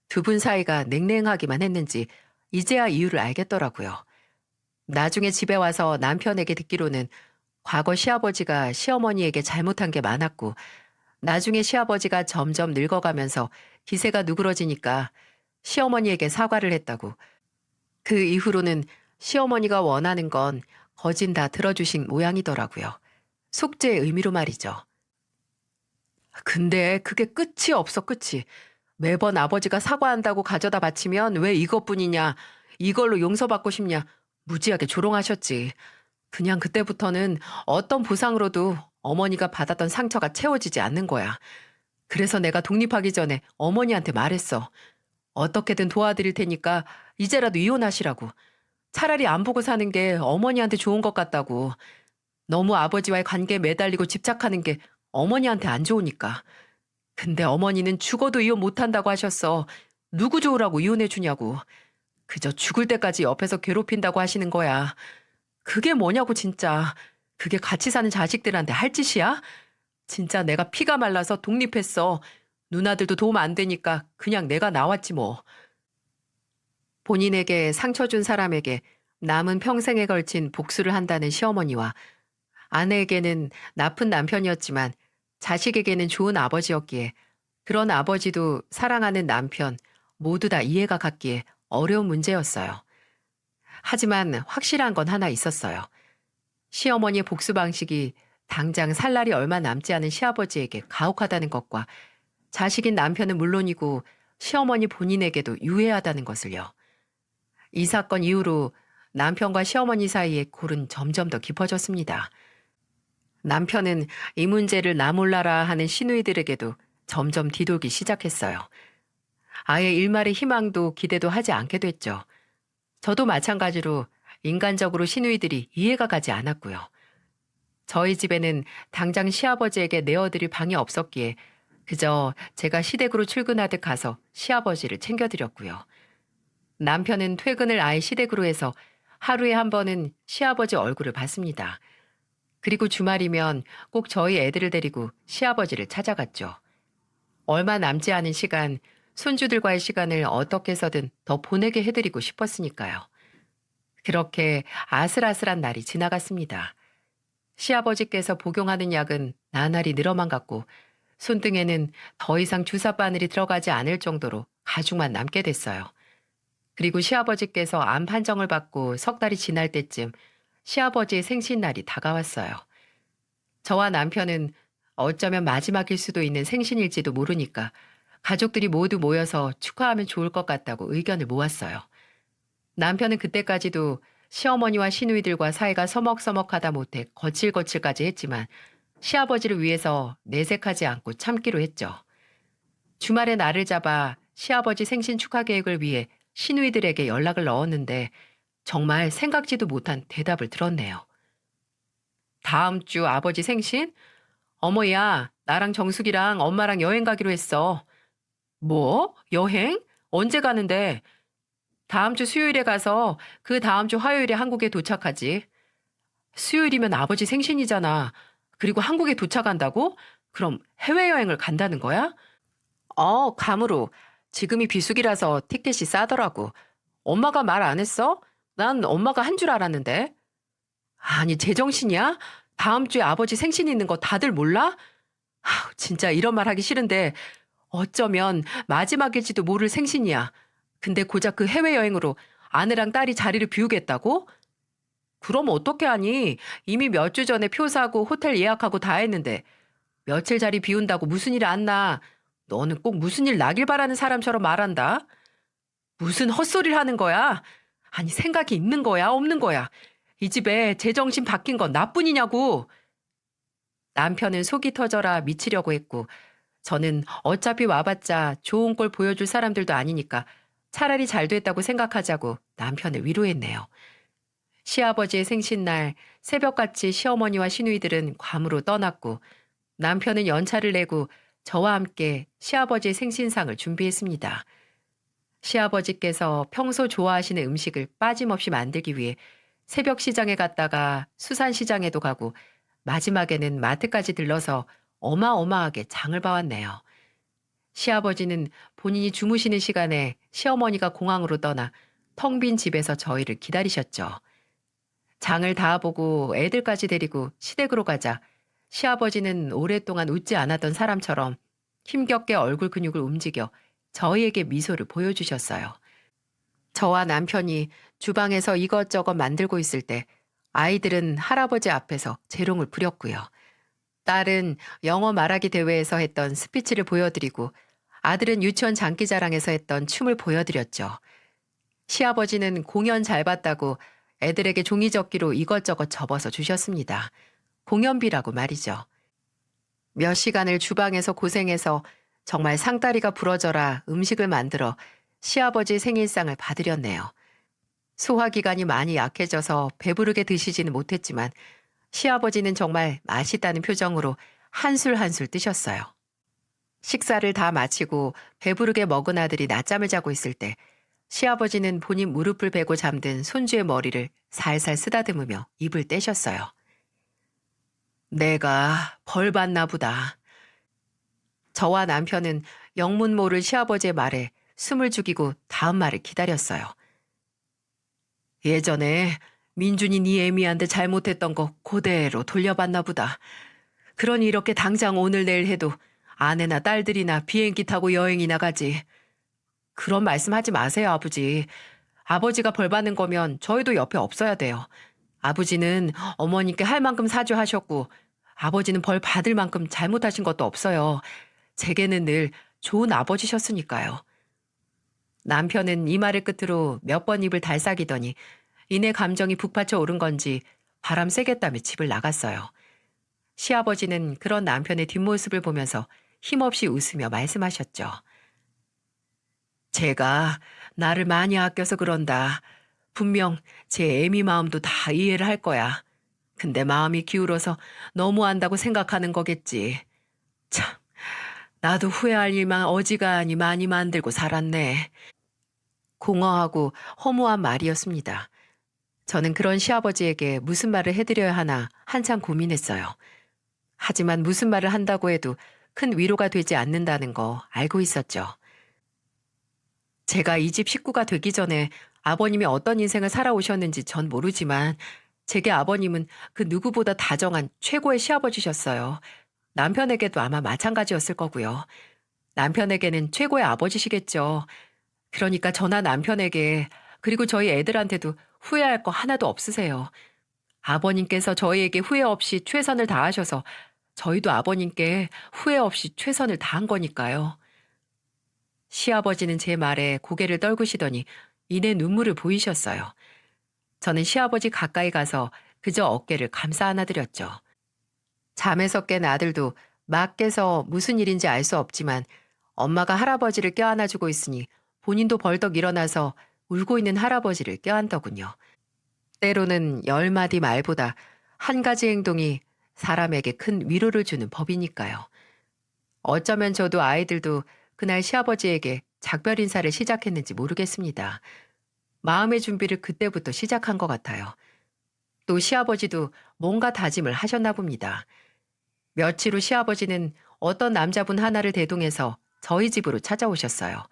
A: 두 분 사이가 냉랭하기만 했는지 이제야 이유를 알겠더라고요. 나중에 집에 와서 남편에게 듣기로는 과거 시아버지가 시어머니에게 잘못한 게 많았고, 나중에 시아버지가 점점 늙어가면서 기세가 누그러지니까 시어머니에게 사과를 했다고. 그 이후로는 시어머니가 원하는 건 거진 다 들어주신 모양이더라고요. 속죄의 의미로 말이죠. 근데 그게 끝이 없어, 끝이. 매번 아버지가 사과한다고 가져다 바치면 왜 이것뿐이냐, 이걸로 용서받고 싶냐, 무지하게 조롱하셨지. 그냥 그때부터는 어떤 보상으로도 어머니가 받았던 상처가 채워지지 않는 거야. 그래서 내가 독립하기 전에 어머니한테 말했어. 어떻게든 도와드릴 테니까 이제라도 이혼하시라고. 차라리 안 보고 사는 게 어머니한테 좋은 것 같다고. 너무 아버지와의 관계에 매달리고 집착하는 게 어머니한테 안 좋으니까. 근데 어머니는 죽어도 이혼 못한다고 하셨어. 누구 좋으라고 이혼해 주냐고. 그저 죽을 때까지 옆에서 괴롭힌다고 하시는 거야. 그게 뭐냐고 진짜. 그게 같이 사는 자식들한테 할 짓이야? 진짜 내가 피가 말라서 독립했어. 누나들도 도움 안 되니까 그냥 내가 나왔지 뭐. 본인에게 상처 준 사람에게 남은 평생에 걸친 복수를 한다는 시어머니와, 아내에게는 나쁜 남편이었지만 자식에게는 좋은 아버지였기에 그런 아버지도 사랑하는 남편 모두 다 이해가 갔기에 어려운 문제였어요. 하지만 확실한 건 하나 있었어요. 시어머니의 복수 방식이 당장 살 날이 얼마 남지 않은 시아버지에게 가혹하다는 것과, 자식인 남편은 물론이고 시어머니 본인에게도 유해하다는 것을요. 이 사건 이후로 남편과 시어머니 사이의 골은 점점 더 깊어졌습니다. 남편은 이 문제를 나 몰라라 하는 시누이들에게도 점점 뒤돌기 시작했어요. 아예 일말의 희망도 기대도 하지 않게 됐죠. 저도 마찬가지로 인간적으로 시누이들이 이해가 가지 않았고요. 저희 집에는 당장 시아버지에게 내어드릴 방이 없었기에 그저 제가 시댁으로 출근하듯 가서 시아버지를 챙겨드렸고요. 남편은 퇴근을 아예 시댁으로 해서 하루에 한 번은 시아버지 얼굴을 봤습니다. 그리고 주말이면 꼭 저희 애들을 데리고 시아버지를 찾아갔죠. 얼마 남지 않은 시간, 손주들과의 시간을 어떻게 해서든 더 보내게 해드리고 싶었으니까요. 그렇게 아슬아슬한 날이 지나갔습니다. 시아버지께서 복용하는 약은 나날이 늘어만 갔고, 손등에는 더 이상 주사 바늘이 들어가지 않을 정도로 가죽만 남게 됐어요. 그리고 시아버지께서 암 판정을 받고 석 달이 지날 때쯤 시아버지의 생신날이 다가왔어요. 저와 남편은 어쩌면 마지막일 수도 있는 생신일지도 모르니까 가족들이 모두 모여서 축하하면 좋을 것 같다고 의견을 모았어요. 남편은 그때까지도 시어머니와 시누이들과 사이가 서먹서먹하다 못해 거칠거칠까지 했지만 시아버지를 위해서 내색하지 않고 참기로 했죠. 주말에 날을 잡아 시아버지 생신 축하 계획을 위해 시누이들에게 연락을 넣었는데 정말 생각지도 못한 대답을 들었네요. 다음 주 아버지 생신? 어머야, 나랑 정숙이랑 엄마랑 여행 가기로 했어. 뭐? 여행? 언제 가는데? 다음 주 수요일에 가서 그 다음 주 화요일에 한국에 도착하지. 수요일이면 아버지 생신이잖아. 그리고 한국에 도착한다고? 그럼 해외여행을 간다는 거야? 감으로. 지금이 비수기라서 티켓이 싸더라고. 엄마가 말 안 했어? 난 엄마가 한 줄 알았는데. 아니, 제정신이야? 다음 주에 아버지 생신 있는 거 다들 몰라? 진짜 이런 말 하기 싫은데 어쩌면 마지막일지도 모를 생신이야. 근데 고작 그 해외여행으로 아내랑 딸이 자리를 비우겠다고? 그럼 어떻게 하니? 이미 몇 주 전에 표 사고 호텔 예약하고 다 했는데 며칠 자리 비운다고 무슨 일 안 나? 너는 꼭 무슨 일 나길 바라는 사람처럼 말한다. 무슨 헛소리를 하는 거야? 아니, 생각이 있는 거야, 없는 거야? 이 집에 제정신 바뀐 건 나뿐이냐고. 남편은 속이 터져라 미치려고 했고, 저는 어차피 와봤자 좋은 꼴 보여줄 사람들도 아니니까 차라리 잘 됐다고 생각하자고 남편을 위로했네요. 시아버지의 생신날 새벽같이 시어머니와 시누이들은 괌으로 떠났고, 남편은 연차를 내고 저와 함께 시아버지의 생신상을 준비했습니다. 시아버지께서 평소 좋아하시는 음식을 빠짐없이 만들기 위해 새벽 시장에 갔다가 수산시장에도 가고 마지막에는 마트까지 들러서 어마어마하게 장을 봐왔네요. 시아버지는 본인이 주무시는 시간에 시어머니가 공항으로 떠나 텅 빈 집에서 저희를 기다리셨죠. 장을 다 보고 애들까지 데리고 시댁으로 가자 시아버지는 오랫동안 웃지 않았던 사람처럼 힘겹게 얼굴 근육을 움직여 저희에게 미소를 보여주셨어요. 저와 남편이 주방에서 이것저것 만들고 있을 때 아이들은 할아버지 앞에서 재롱을 부렸고요. 딸은 영어 말하기 대회에서 했던 스피치를 보여드리고 아들은 유치원 장기자랑에서 했던 춤을 보여드렸죠. 시아버지는 공연 잘 봤다고 애들에게 종이접기로 이것저것 접어서 주셨습니다. 공연비라고 말이죠. 몇 시간을 주방에서 고생해서 정말 상다리가 부러져라 음식을 만들어 시아버지 생일상을 받으렸네요. 소화기관이 많이 약해져서 배부르게 드시지는 못했지만 시아버지는 정말 맛있다는 표정으로 한술 한술 뜨셨어요. 식사를 다 마치고 배부르게 먹은 아들이 낮잠을 자고 있을 때 시아버지는 본인 무릎을 베고 잠든 손주의 머리를 살살 쓰다듬으며 입을 떼셨어요. 내가 벌 받나 보다. 저와 남편은 영문 모를 시아버지의 말에 숨을 죽이고 다음 말을 기다렸어요. 예전에 민준이 네 애미한테 잘못했던 거 그대로 돌려받나 보다. 그러니 이렇게 당장 오늘 내일 해도 아내나 딸들이나 비행기 타고 여행이나 가지. 그런 말씀하지 마세요, 아버지. 아버지가 벌 받는 거면 저희도 옆에 없어야 돼요. 아버지는 어머니께 할 만큼 사죄하셨고 아버지는 벌 받을 만큼 잘못하신 것도 없어요. 제게는 늘 좋은 아버지셨으니까요. 남편은 이 말을 끝으로 몇 번 입을 달싹이더니 이내 감정이 북받쳐 오른 건지 바람 세겠다며 집을 나갔어요. 시아버지는 그런 남편의 뒷모습을 보면서 힘없이 웃으며 말씀하셨죠. 제가 나를 많이 아껴서 그런다. 분명 제 애미 마음도 다 이해를 할 거야. 근데 마음이 기울어서 너무한다고 생각하는 거겠지. 참, 나도 후회할 일만 어지간히 많이 만들고 살았네. 공허하고 허무한 말이었습니다. 저는 그런 시아버지에게 무슨 말을 해드려야 하나 한참 고민했어요. 하지만 무슨 말을 한다고 해도 큰 위로가 되지 않는다는 거 알고 있었죠. 제가 이 집 식구가 되기 전에 아버님이 어떤 인생을 살아오셨는지 전 모르지만 제게 아버님은 그 누구보다 다정한 최고의 시아버지셨어요. 남편에게도 아마 마찬가지였을 거고요. 남편에게는 최고의 아버지시겠죠. 그러니까 저나 남편에게 그리고 저희 애들한테도 후회할 거 하나도 없으세요. 아버님께서 저희에게 후회 없이 최선을 다하셔서 저희도 아버님께 후회 없이 최선을 다한 거니까요. 시아버지는 제 말에 고개를 떨구시더니 이내 눈물을 보이셨어요. 저는 시아버지 가까이 가서 그저 어깨를 감싸 안아드렸죠. 잠에서 깬 아들도 막 깨서 무슨 일인지 알 수 없지만 엄마가 할아버지를 껴안아주고 있으니 본인도 벌떡 일어나서 울고 있는 할아버지를 껴안더군요. 때로는 10마디 말보다 한 가지 행동이 사람에게 큰 위로를 주는 법이니까요. 어쩌면 저도 아이들도 그날 시아버지에게 작별 인사를 시작했는지 모르겠습니다. 마음의 준비를 그때부터 시작한 것 같아요. 또 시아버지도 뭔가 다짐을 하셨나 봅니다. 며칠 후 시아버지는 어떤 남자분 하나를 대동해서 저희 집으로 찾아오셨어요.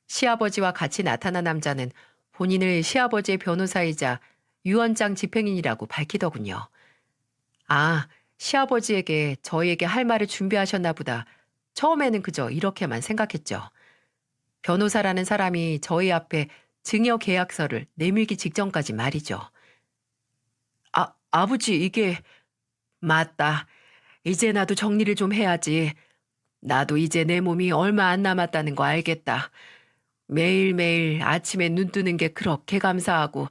A: 시아버지와 같이 나타난 남자는 본인을 시아버지의 변호사이자 유언장 집행인이라고 밝히더군요. 아, 시아버지에게 저희에게 할 말을 준비하셨나 보다. 처음에는 그저 이렇게만 생각했죠. 변호사라는 사람이 저희 앞에 증여 계약서를 내밀기 직전까지 말이죠. 아버지 이게 맞다. 이제 나도 정리를 좀 해야지. 나도 이제 내 몸이 얼마 안 남았다는 거 알겠다. 매일매일 아침에 눈 뜨는 게 그렇게 감사하고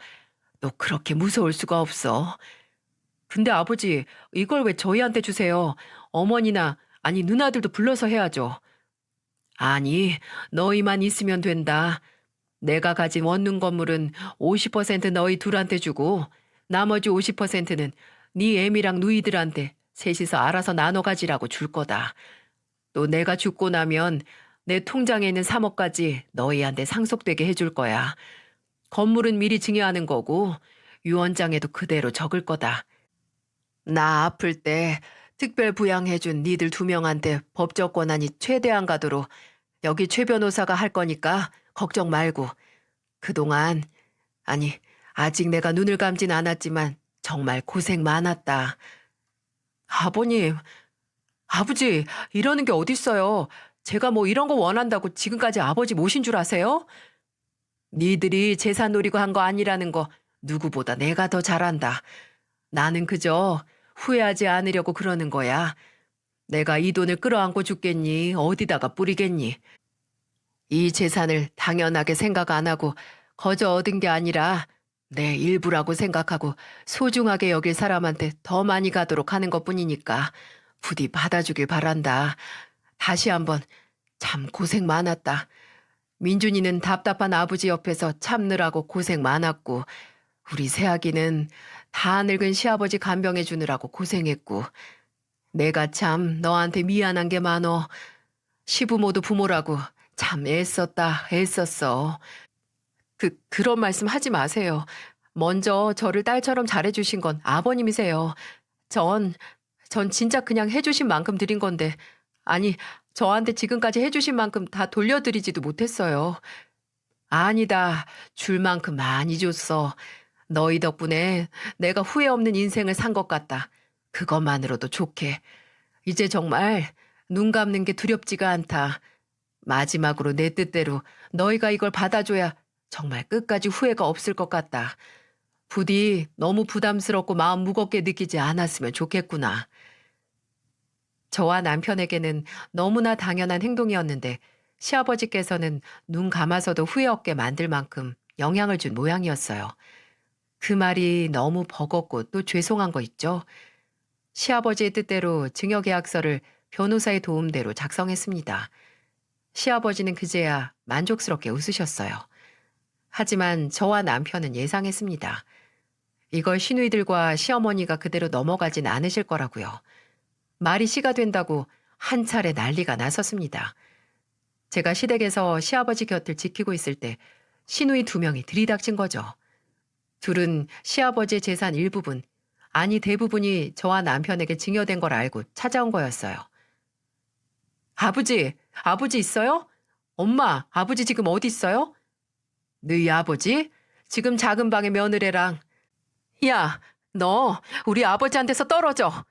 A: 또 그렇게 무서울 수가 없어. 근데 아버지, 이걸 왜 저희한테 주세요? 어머니나, 아니, 누나들도 불러서 해야죠. 아니, 너희만 있으면 된다. 내가 가진 원룸 건물은 50% 너희 둘한테 주고 나머지 50%는 네 애미랑 누이들한테 셋이서 알아서 나눠 가지라고 줄 거다. 또 내가 죽고 나면 내 통장에 있는 3억까지 너희한테 상속되게 해줄 거야. 건물은 미리 증여하는 거고 유언장에도 그대로 적을 거다. 나 아플 때 특별 부양해준 니들 2명한테 법적 권한이 최대한 가도록 여기 최 변호사가 할 거니까 걱정 말고. 그동안, 아니, 아직 내가 눈을 감진 않았지만 정말 고생 많았다. 아버님, 아버지, 이러는 게 어딨어요. 제가 뭐 이런 거 원한다고 지금까지 아버지 모신 줄 아세요? 니들이 재산 노리고 한 거 아니라는 거 누구보다 내가 더 잘한다. 나는 그저 후회하지 않으려고 그러는 거야. 내가 이 돈을 끌어안고 죽겠니? 어디다가 뿌리겠니? 이 재산을 당연하게 생각 안 하고 거저 얻은 게 아니라 내 일부라고 생각하고 소중하게 여길 사람한테 더 많이 가도록 하는 것뿐이니까 부디 받아주길 바란다. 다시 한번 참 고생 많았다. 민준이는 답답한 아버지 옆에서 참느라고 고생 많았고 우리 새아기는 다 늙은 시아버지 간병해 주느라고 고생했고 내가 참 너한테 미안한 게 많어. 시부모도 부모라고 참 애썼어. 그런 말씀 하지 마세요. 먼저 저를 딸처럼 잘해주신 건 아버님이세요. 전 진짜 그냥 해주신 만큼 드린 건데, 아니, 저한테 지금까지 해주신 만큼 다 돌려드리지도 못했어요. 아니다. 줄 만큼 많이 줬어. 너희 덕분에 내가 후회 없는 인생을 산 것 같다. 그것만으로도 좋게. 이제 정말 눈 감는 게 두렵지가 않다. 마지막으로 내 뜻대로 너희가 이걸 받아줘야 정말 끝까지 후회가 없을 것 같다. 부디 너무 부담스럽고 마음 무겁게 느끼지 않았으면 좋겠구나. 저와 남편에게는 너무나 당연한 행동이었는데 시아버지께서는 눈 감아서도 후회 없게 만들 만큼 영향을 준 모양이었어요. 그 말이 너무 버겁고 또 죄송한 거 있죠? 시아버지의 뜻대로 증여계약서를 변호사의 도움대로 작성했습니다. 시아버지는 그제야 만족스럽게 웃으셨어요. 하지만 저와 남편은 예상했습니다. 이걸 시누이들과 시어머니가 그대로 넘어가진 않으실 거라고요. 말이 씨가 된다고 한 차례 난리가 나섰습니다. 제가 시댁에서 시아버지 곁을 지키고 있을 때 시누이 2명이 들이닥친 거죠. 둘은 시아버지의 재산 일부분, 아니 대부분이 저와 남편에게 증여된 걸 알고 찾아온 거였어요. 아버지 있어요? 엄마, 아버지 지금 어디 있어요? 너희 아버지? 지금 작은 방에 며느리랑. 야, 너 우리 아버지한테서 떨어져.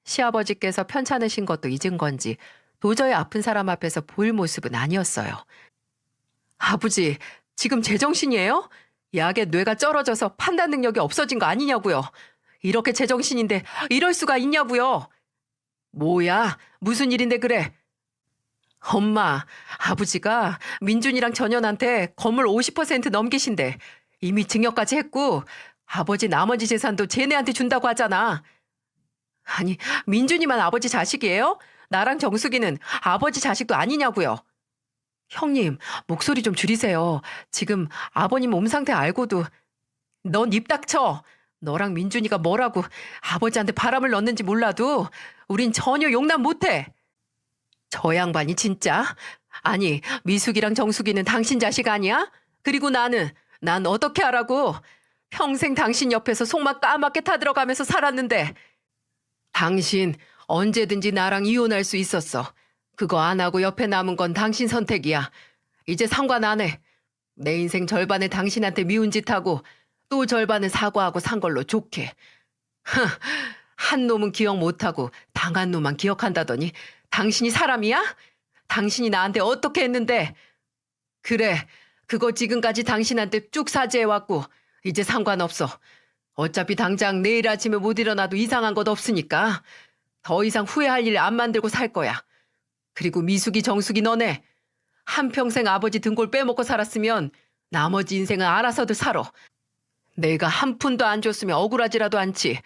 A: 시아버지께서 편찮으신 것도 잊은 건지 도저히 아픈 사람 앞에서 보일 모습은 아니었어요. 아버지, 지금 제정신이에요? 약에 뇌가 쩔어져서 판단 능력이 없어진 거 아니냐고요. 이렇게 제정신인데 이럴 수가 있냐고요. 뭐야, 무슨 일인데 그래? 엄마, 아버지가 민준이랑 전현한테 건물 50% 넘기신대. 이미 증여까지 했고 아버지 나머지 재산도 쟤네한테 준다고 하잖아. 아니, 민준이만 아버지 자식이에요? 나랑 정숙이는 아버지 자식도 아니냐고요. 형님, 목소리 좀 줄이세요. 지금 아버님 몸 상태 알고도. 넌 입 닥쳐. 너랑 민준이가 뭐라고 아버지한테 바람을 넣는지 몰라도 우린 전혀 용납 못해. 저 양반이 진짜? 아니, 미숙이랑 정숙이는 당신 자식 아니야? 그리고 난 어떻게 하라고? 평생 당신 옆에서 속만 까맣게 타들어가면서 살았는데. 당신 언제든지 나랑 이혼할 수 있었어. 그거 안 하고 옆에 남은 건 당신 선택이야. 이제 상관 안 해. 내 인생 절반을 당신한테 미운 짓 하고 또 절반을 사과하고 산 걸로 좋게. 한 놈은 기억 못하고 당한 놈만 기억한다더니 당신이 사람이야? 당신이 나한테 어떻게 했는데? 그래, 그거 지금까지 당신한테 쭉 사죄해왔고 이제 상관없어. 어차피 당장 내일 아침에 못 일어나도 이상한 것 없으니까 더 이상 후회할 일 안 만들고 살 거야. 그리고 미숙이 정숙이 너네 한평생 아버지 등골 빼먹고 살았으면 나머지 인생은 알아서들 살아. 내가 한 푼도 안 줬으면 억울하지라도 않지.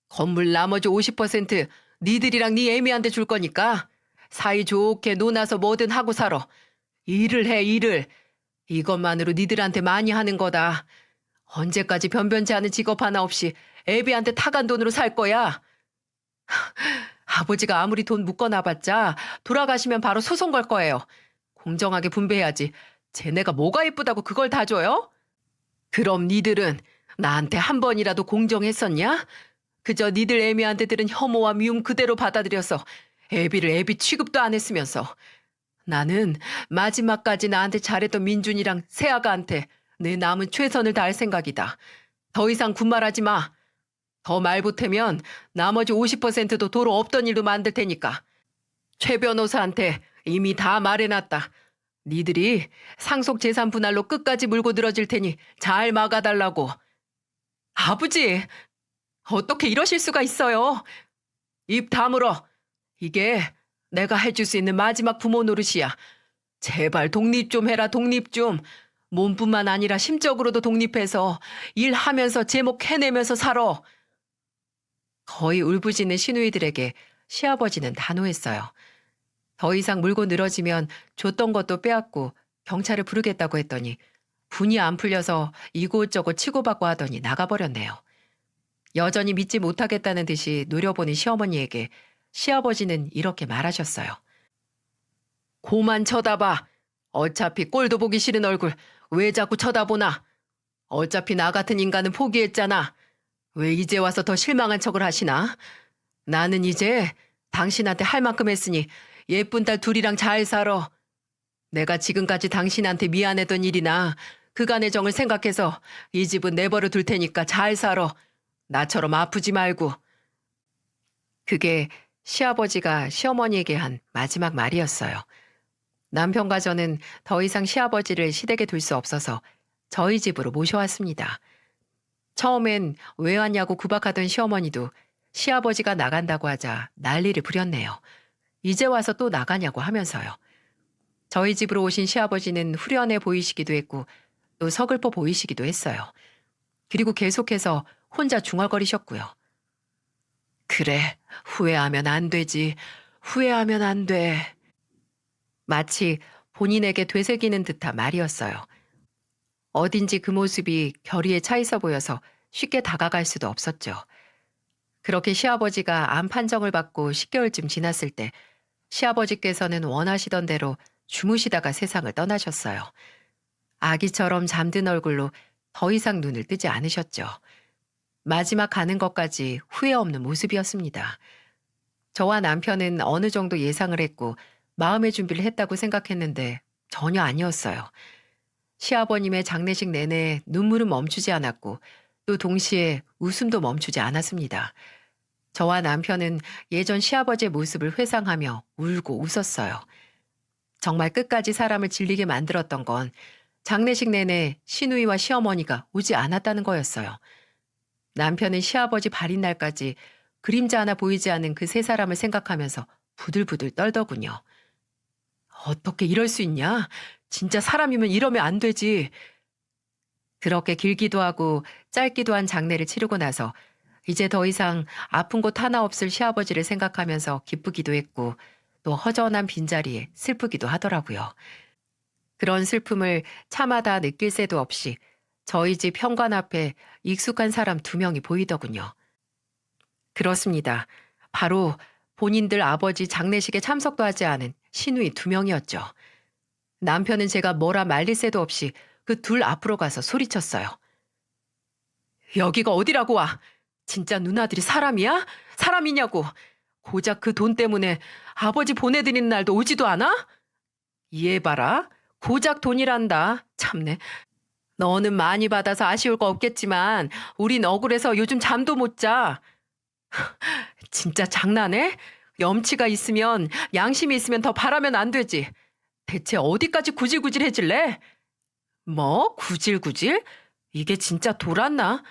A: 건물 나머지 50% 니들이랑 네 애미한테 줄 거니까 사이좋게 논아서 뭐든 하고 살아. 일을 해, 일을. 이것만으로 니들한테 많이 하는 거다. 언제까지 변변치 않은 직업 하나 없이 애비한테 타간 돈으로 살 거야? 아버지가 아무리 돈 묶어놔봤자 돌아가시면 바로 소송 걸 거예요. 공정하게 분배해야지. 쟤네가 뭐가 예쁘다고 그걸 다 줘요? 그럼 니들은 나한테 한 번이라도 공정했었냐? 그저 니들 애미한테 들은 혐오와 미움 그대로 받아들여서 애비를 애비 취급도 안 했으면서 나는 마지막까지 나한테 잘했던 민준이랑 세아가한테 내 남은 최선을 다할 생각이다. 더 이상 군말하지 마. 더 말 보태면 나머지 50%도 도로 없던 일도 만들 테니까. 최 변호사한테 이미 다 말해놨다. 니들이 상속 재산 분할로 끝까지 물고 늘어질 테니 잘 막아달라고. 아버지, 어떻게 이러실 수가 있어요? 입 다물어. 이게 내가 해줄 수 있는 마지막 부모 노릇이야. 제발 독립 좀 해라, 독립 좀. 몸뿐만 아니라 심적으로도 독립해서 일하면서 제목 해내면서 살아. 거의 울부짖는 시누이들에게 시아버지는 단호했어요. 더 이상 물고 늘어지면 줬던 것도 빼앗고 경찰을 부르겠다고 했더니 분이 안 풀려서 이곳저곳 치고받고 하더니 나가버렸네요. 여전히 믿지 못하겠다는 듯이 노려보는 시어머니에게 시아버지는 이렇게 말하셨어요. 고만 쳐다봐. 어차피 꼴도 보기 싫은 얼굴 왜 자꾸 쳐다보나. 어차피 나 같은 인간은 포기했잖아. 왜 이제 와서 더 실망한 척을 하시나? 나는 이제 당신한테 할 만큼 했으니 예쁜 딸 둘이랑 잘 살아. 내가 지금까지 당신한테 미안했던 일이나 그간의 정을 생각해서 이 집은 내버려 둘 테니까 잘 살아. 나처럼 아프지 말고. 그게 시아버지가 시어머니에게 한 마지막 말이었어요. 남편과 저는 더 이상 시아버지를 시댁에 둘 수 없어서 저희 집으로 모셔왔습니다. 처음엔 왜 왔냐고 구박하던 시어머니도 시아버지가 나간다고 하자 난리를 부렸네요. 이제 와서 또 나가냐고 하면서요. 저희 집으로 오신 시아버지는 후련해 보이시기도 했고 또 서글퍼 보이시기도 했어요. 그리고 계속해서 혼자 중얼거리셨고요. 그래, 후회하면 안 되지. 후회하면 안 돼. 마치 본인에게 되새기는 듯한 말이었어요. 어딘지 그 모습이 결의에 차 있어 보여서 쉽게 다가갈 수도 없었죠. 그렇게 시아버지가 암 판정을 받고 10개월쯤 지났을 때 시아버지께서는 원하시던 대로 주무시다가 세상을 떠나셨어요. 아기처럼 잠든 얼굴로 더 이상 눈을 뜨지 않으셨죠. 마지막 가는 것까지 후회 없는 모습이었습니다. 저와 남편은 어느 정도 예상을 했고 마음의 준비를 했다고 생각했는데 전혀 아니었어요. 시아버님의 장례식 내내 눈물은 멈추지 않았고 또 동시에 웃음도 멈추지 않았습니다. 저와 남편은 예전 시아버지의 모습을 회상하며 울고 웃었어요. 정말 끝까지 사람을 질리게 만들었던 건 장례식 내내 시누이와 시어머니가 오지 않았다는 거였어요. 남편은 시아버지 발인 날까지 그림자 하나 보이지 않는 그 세 사람을 생각하면서 부들부들 떨더군요. 어떻게 이럴 수 있냐? 진짜 사람이면 이러면 안 되지. 그렇게 길기도 하고 짧기도 한 장례를 치르고 나서 이제 더 이상 아픈 곳 하나 없을 시아버지를 생각하면서 기쁘기도 했고 또 허전한 빈자리에 슬프기도 하더라고요. 그런 슬픔을 차마다 느낄 새도 없이 저희 집 현관 앞에 익숙한 사람 2명이 보이더군요. 그렇습니다. 바로 본인들 아버지 장례식에 참석도 하지 않은 시누이 2명이었죠. 남편은 제가 뭐라 말릴 새도 없이 그 둘 앞으로 가서 소리쳤어요. 여기가 어디라고 와? 진짜 누나들이 사람이야? 사람이냐고. 고작 그 돈 때문에 아버지 보내드리는 날도 오지도 않아? 이해해봐라. 고작 돈이란다. 참네. 너는 많이 받아서 아쉬울 거 없겠지만 우린 억울해서 요즘 잠도 못 자. 진짜 장난해? 염치가 있으면 양심이 있으면 더 바라면 안 되지. 대체 어디까지 구질구질해질래? 뭐? 구질구질? 이게 진짜 돌았나?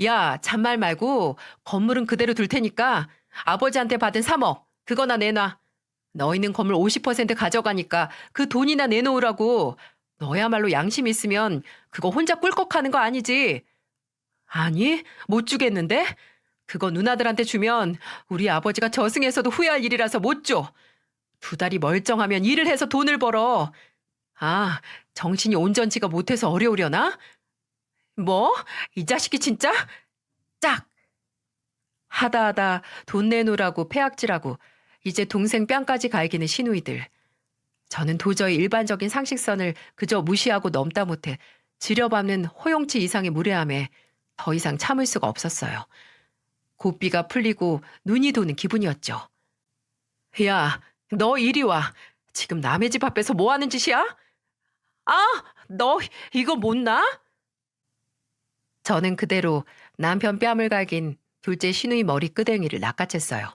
A: 야, 잔말 말고 건물은 그대로 둘 테니까 아버지한테 받은 3억 그거나 내놔. 너희는 건물 50% 가져가니까 그 돈이나 내놓으라고. 너야말로 양심 있으면 그거 혼자 꿀꺽하는 거 아니지? 아니, 못 주겠는데? 그거 누나들한테 주면 우리 아버지가 저승에서도 후회할 일이라서 못 줘. 두 달이 멀쩡하면 일을 해서 돈을 벌어. 아, 정신이 온전치가 못해서 어려우려나? 뭐? 이 자식이 진짜? 짝! 하다 돈 내놓으라고 패악질하고 이제 동생 뺨까지 갈기는 시누이들. 저는 도저히 일반적인 상식선을 그저 무시하고 넘다 못해 지려밟는 호용치 이상의 무례함에 더 이상 참을 수가 없었어요. 고삐가 풀리고 눈이 도는 기분이었죠. 야, 너 이리 와. 지금 남의 집 앞에서 뭐 하는 짓이야? 아, 너 이거 못 나? 저는 그대로 남편 뺨을 갈긴 둘째 시누이 머리 끄댕이를 낚아챘어요.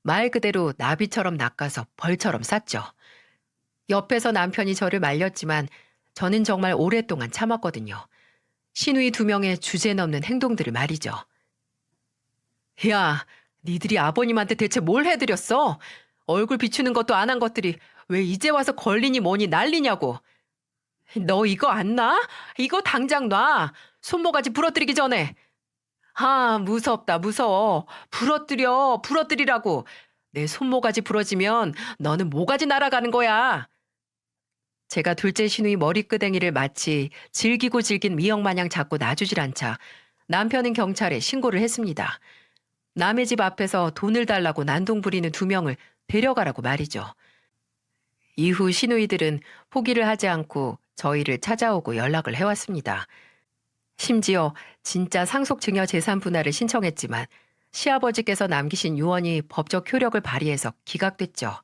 A: 말 그대로 나비처럼 낚아서 벌처럼 쌌죠. 옆에서 남편이 저를 말렸지만 저는 정말 오랫동안 참았거든요. 시누이 두 명의 주제넘는 행동들을 말이죠. 야, 니들이 아버님한테 대체 뭘 해드렸어? 얼굴 비추는 것도 안 한 것들이 왜 이제 와서 걸리니 뭐니 난리냐고. 너 이거 안 놔? 이거 당장 놔. 손모가지 부러뜨리기 전에. 아, 무섭다, 무서워. 부러뜨리라고. 내 손모가지 부러지면 너는 모가지 날아가는 거야. 제가 둘째 시누이 머리끄댕이를 마치 질기고 질긴 미역 마냥 잡고 놔주질 않자 남편은 경찰에 신고를 했습니다. 남의 집 앞에서 돈을 달라고 난동 부리는 두 명을 데려가라고 말이죠. 이후 시누이들은 포기를 하지 않고 저희를 찾아오고 연락을 해왔습니다. 심지어 진짜 상속증여 재산 분할을 신청했지만 시아버지께서 남기신 유언이 법적 효력을 발휘해서 기각됐죠.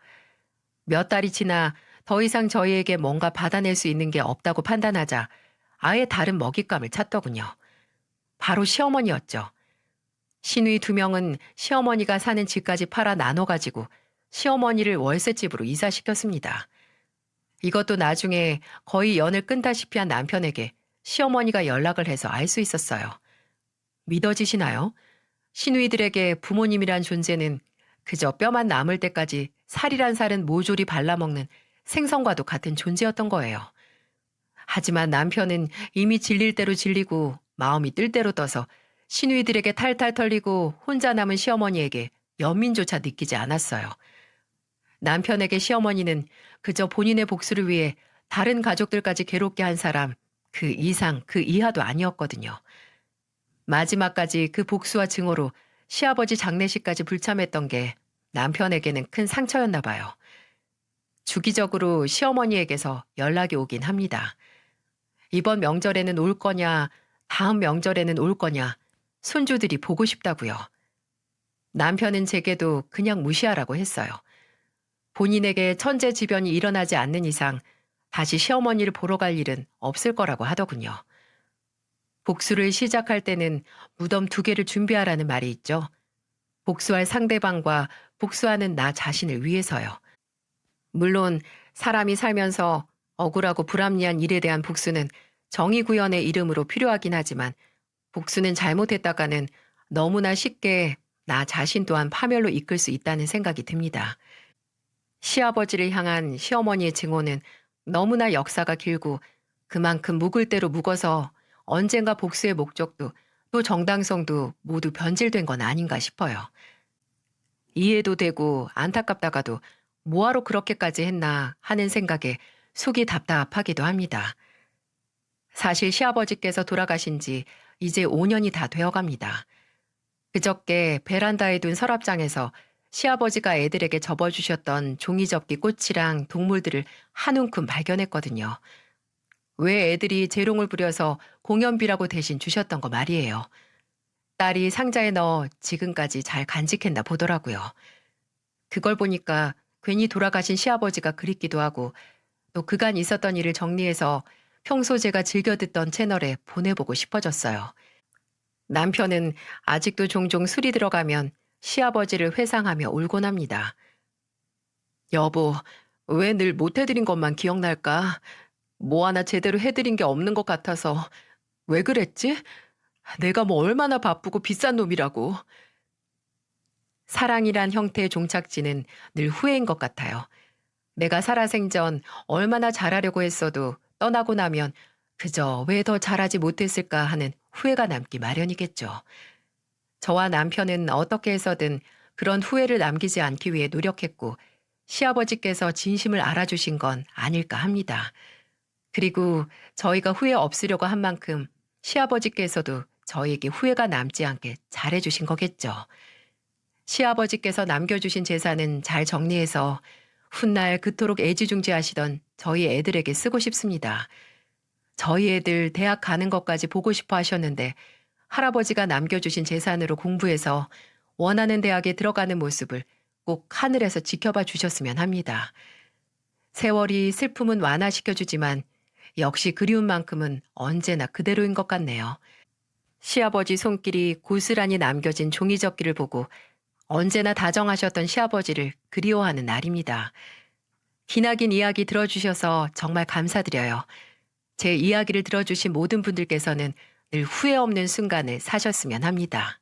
A: 몇 달이 지나 더 이상 저희에게 뭔가 받아낼 수 있는 게 없다고 판단하자 아예 다른 먹잇감을 찾더군요. 바로 시어머니였죠. 시누이 두 명은 시어머니가 사는 집까지 팔아 나눠가지고 시어머니를 월세집으로 이사시켰습니다. 이것도 나중에 거의 연을 끈다시피 한 남편에게 시어머니가 연락을 해서 알 수 있었어요. 믿어지시나요? 시누이들에게 부모님이란 존재는 그저 뼈만 남을 때까지 살이란 살은 모조리 발라먹는 생선과도 같은 존재였던 거예요. 하지만 남편은 이미 질릴 대로 질리고 마음이 뜰 대로 떠서 시누이들에게 탈탈 털리고 혼자 남은 시어머니에게 연민조차 느끼지 않았어요. 남편에게 시어머니는 그저 본인의 복수를 위해 다른 가족들까지 괴롭게 한 사람, 그 이상 그 이하도 아니었거든요. 마지막까지 그 복수와 증오로 시아버지 장례식까지 불참했던 게 남편에게는 큰 상처였나 봐요. 주기적으로 시어머니에게서 연락이 오긴 합니다. 이번 명절에는 올 거냐, 다음 명절에는 올 거냐, 손주들이 보고 싶다고요. 남편은 제게도 그냥 무시하라고 했어요. 본인에게 천재지변이 일어나지 않는 이상 다시 시어머니를 보러 갈 일은 없을 거라고 하더군요. 복수를 시작할 때는 무덤 2개를 준비하라는 말이 있죠. 복수할 상대방과 복수하는 나 자신을 위해서요. 물론 사람이 살면서 억울하고 불합리한 일에 대한 복수는 정의구현의 이름으로 필요하긴 하지만 복수는 잘못했다가는 너무나 쉽게 나 자신 또한 파멸로 이끌 수 있다는 생각이 듭니다. 시아버지를 향한 시어머니의 증오는 너무나 역사가 길고 그만큼 묵을 대로 묵어서 언젠가 복수의 목적도 또 정당성도 모두 변질된 건 아닌가 싶어요. 이해도 되고 안타깝다가도 뭐하러 그렇게까지 했나 하는 생각에 속이 답답하기도 합니다. 사실 시아버지께서 돌아가신 지 이제 5년이 다 되어갑니다. 그저께 베란다에 둔 서랍장에서 시아버지가 애들에게 접어주셨던 종이접기 꽃이랑 동물들을 한 움큼 발견했거든요. 왜 애들이 재롱을 부려서 공연비라고 대신 주셨던 거 말이에요. 딸이 상자에 넣어 지금까지 잘 간직했나 보더라고요. 그걸 보니까 괜히 돌아가신 시아버지가 그립기도 하고 또 그간 있었던 일을 정리해서 평소 제가 즐겨 듣던 채널에 보내보고 싶어졌어요. 남편은 아직도 종종 술이 들어가면 시아버지를 회상하며 울곤 합니다. 여보, 왜 늘 못해드린 것만 기억날까? 뭐 하나 제대로 해드린 게 없는 것 같아서 왜 그랬지? 내가 뭐 얼마나 바쁘고 비싼 놈이라고. 사랑이란 형태의 종착지는 늘 후회인 것 같아요. 내가 살아생전 얼마나 잘하려고 했어도 떠나고 나면 그저 왜 더 잘하지 못했을까 하는 후회가 남기 마련이겠죠. 저와 남편은 어떻게 해서든 그런 후회를 남기지 않기 위해 노력했고, 시아버지께서 진심을 알아주신 건 아닐까 합니다. 그리고 저희가 후회 없으려고 한 만큼 시아버지께서도 저희에게 후회가 남지 않게 잘해주신 거겠죠. 시아버지께서 남겨주신 재산은 잘 정리해서 훗날 그토록 애지중지하시던 저희 애들에게 쓰고 싶습니다. 저희 애들 대학 가는 것까지 보고 싶어 하셨는데 할아버지가 남겨주신 재산으로 공부해서 원하는 대학에 들어가는 모습을 꼭 하늘에서 지켜봐 주셨으면 합니다. 세월이 슬픔은 완화시켜주지만 역시 그리운 만큼은 언제나 그대로인 것 같네요. 시아버지 손길이 고스란히 남겨진 종이접기를 보고 언제나 다정하셨던 시아버지를 그리워하는 날입니다. 기나긴 이야기 들어주셔서 정말 감사드려요. 제 이야기를 들어주신 모든 분들께서는 늘 후회 없는 순간을 사셨으면 합니다.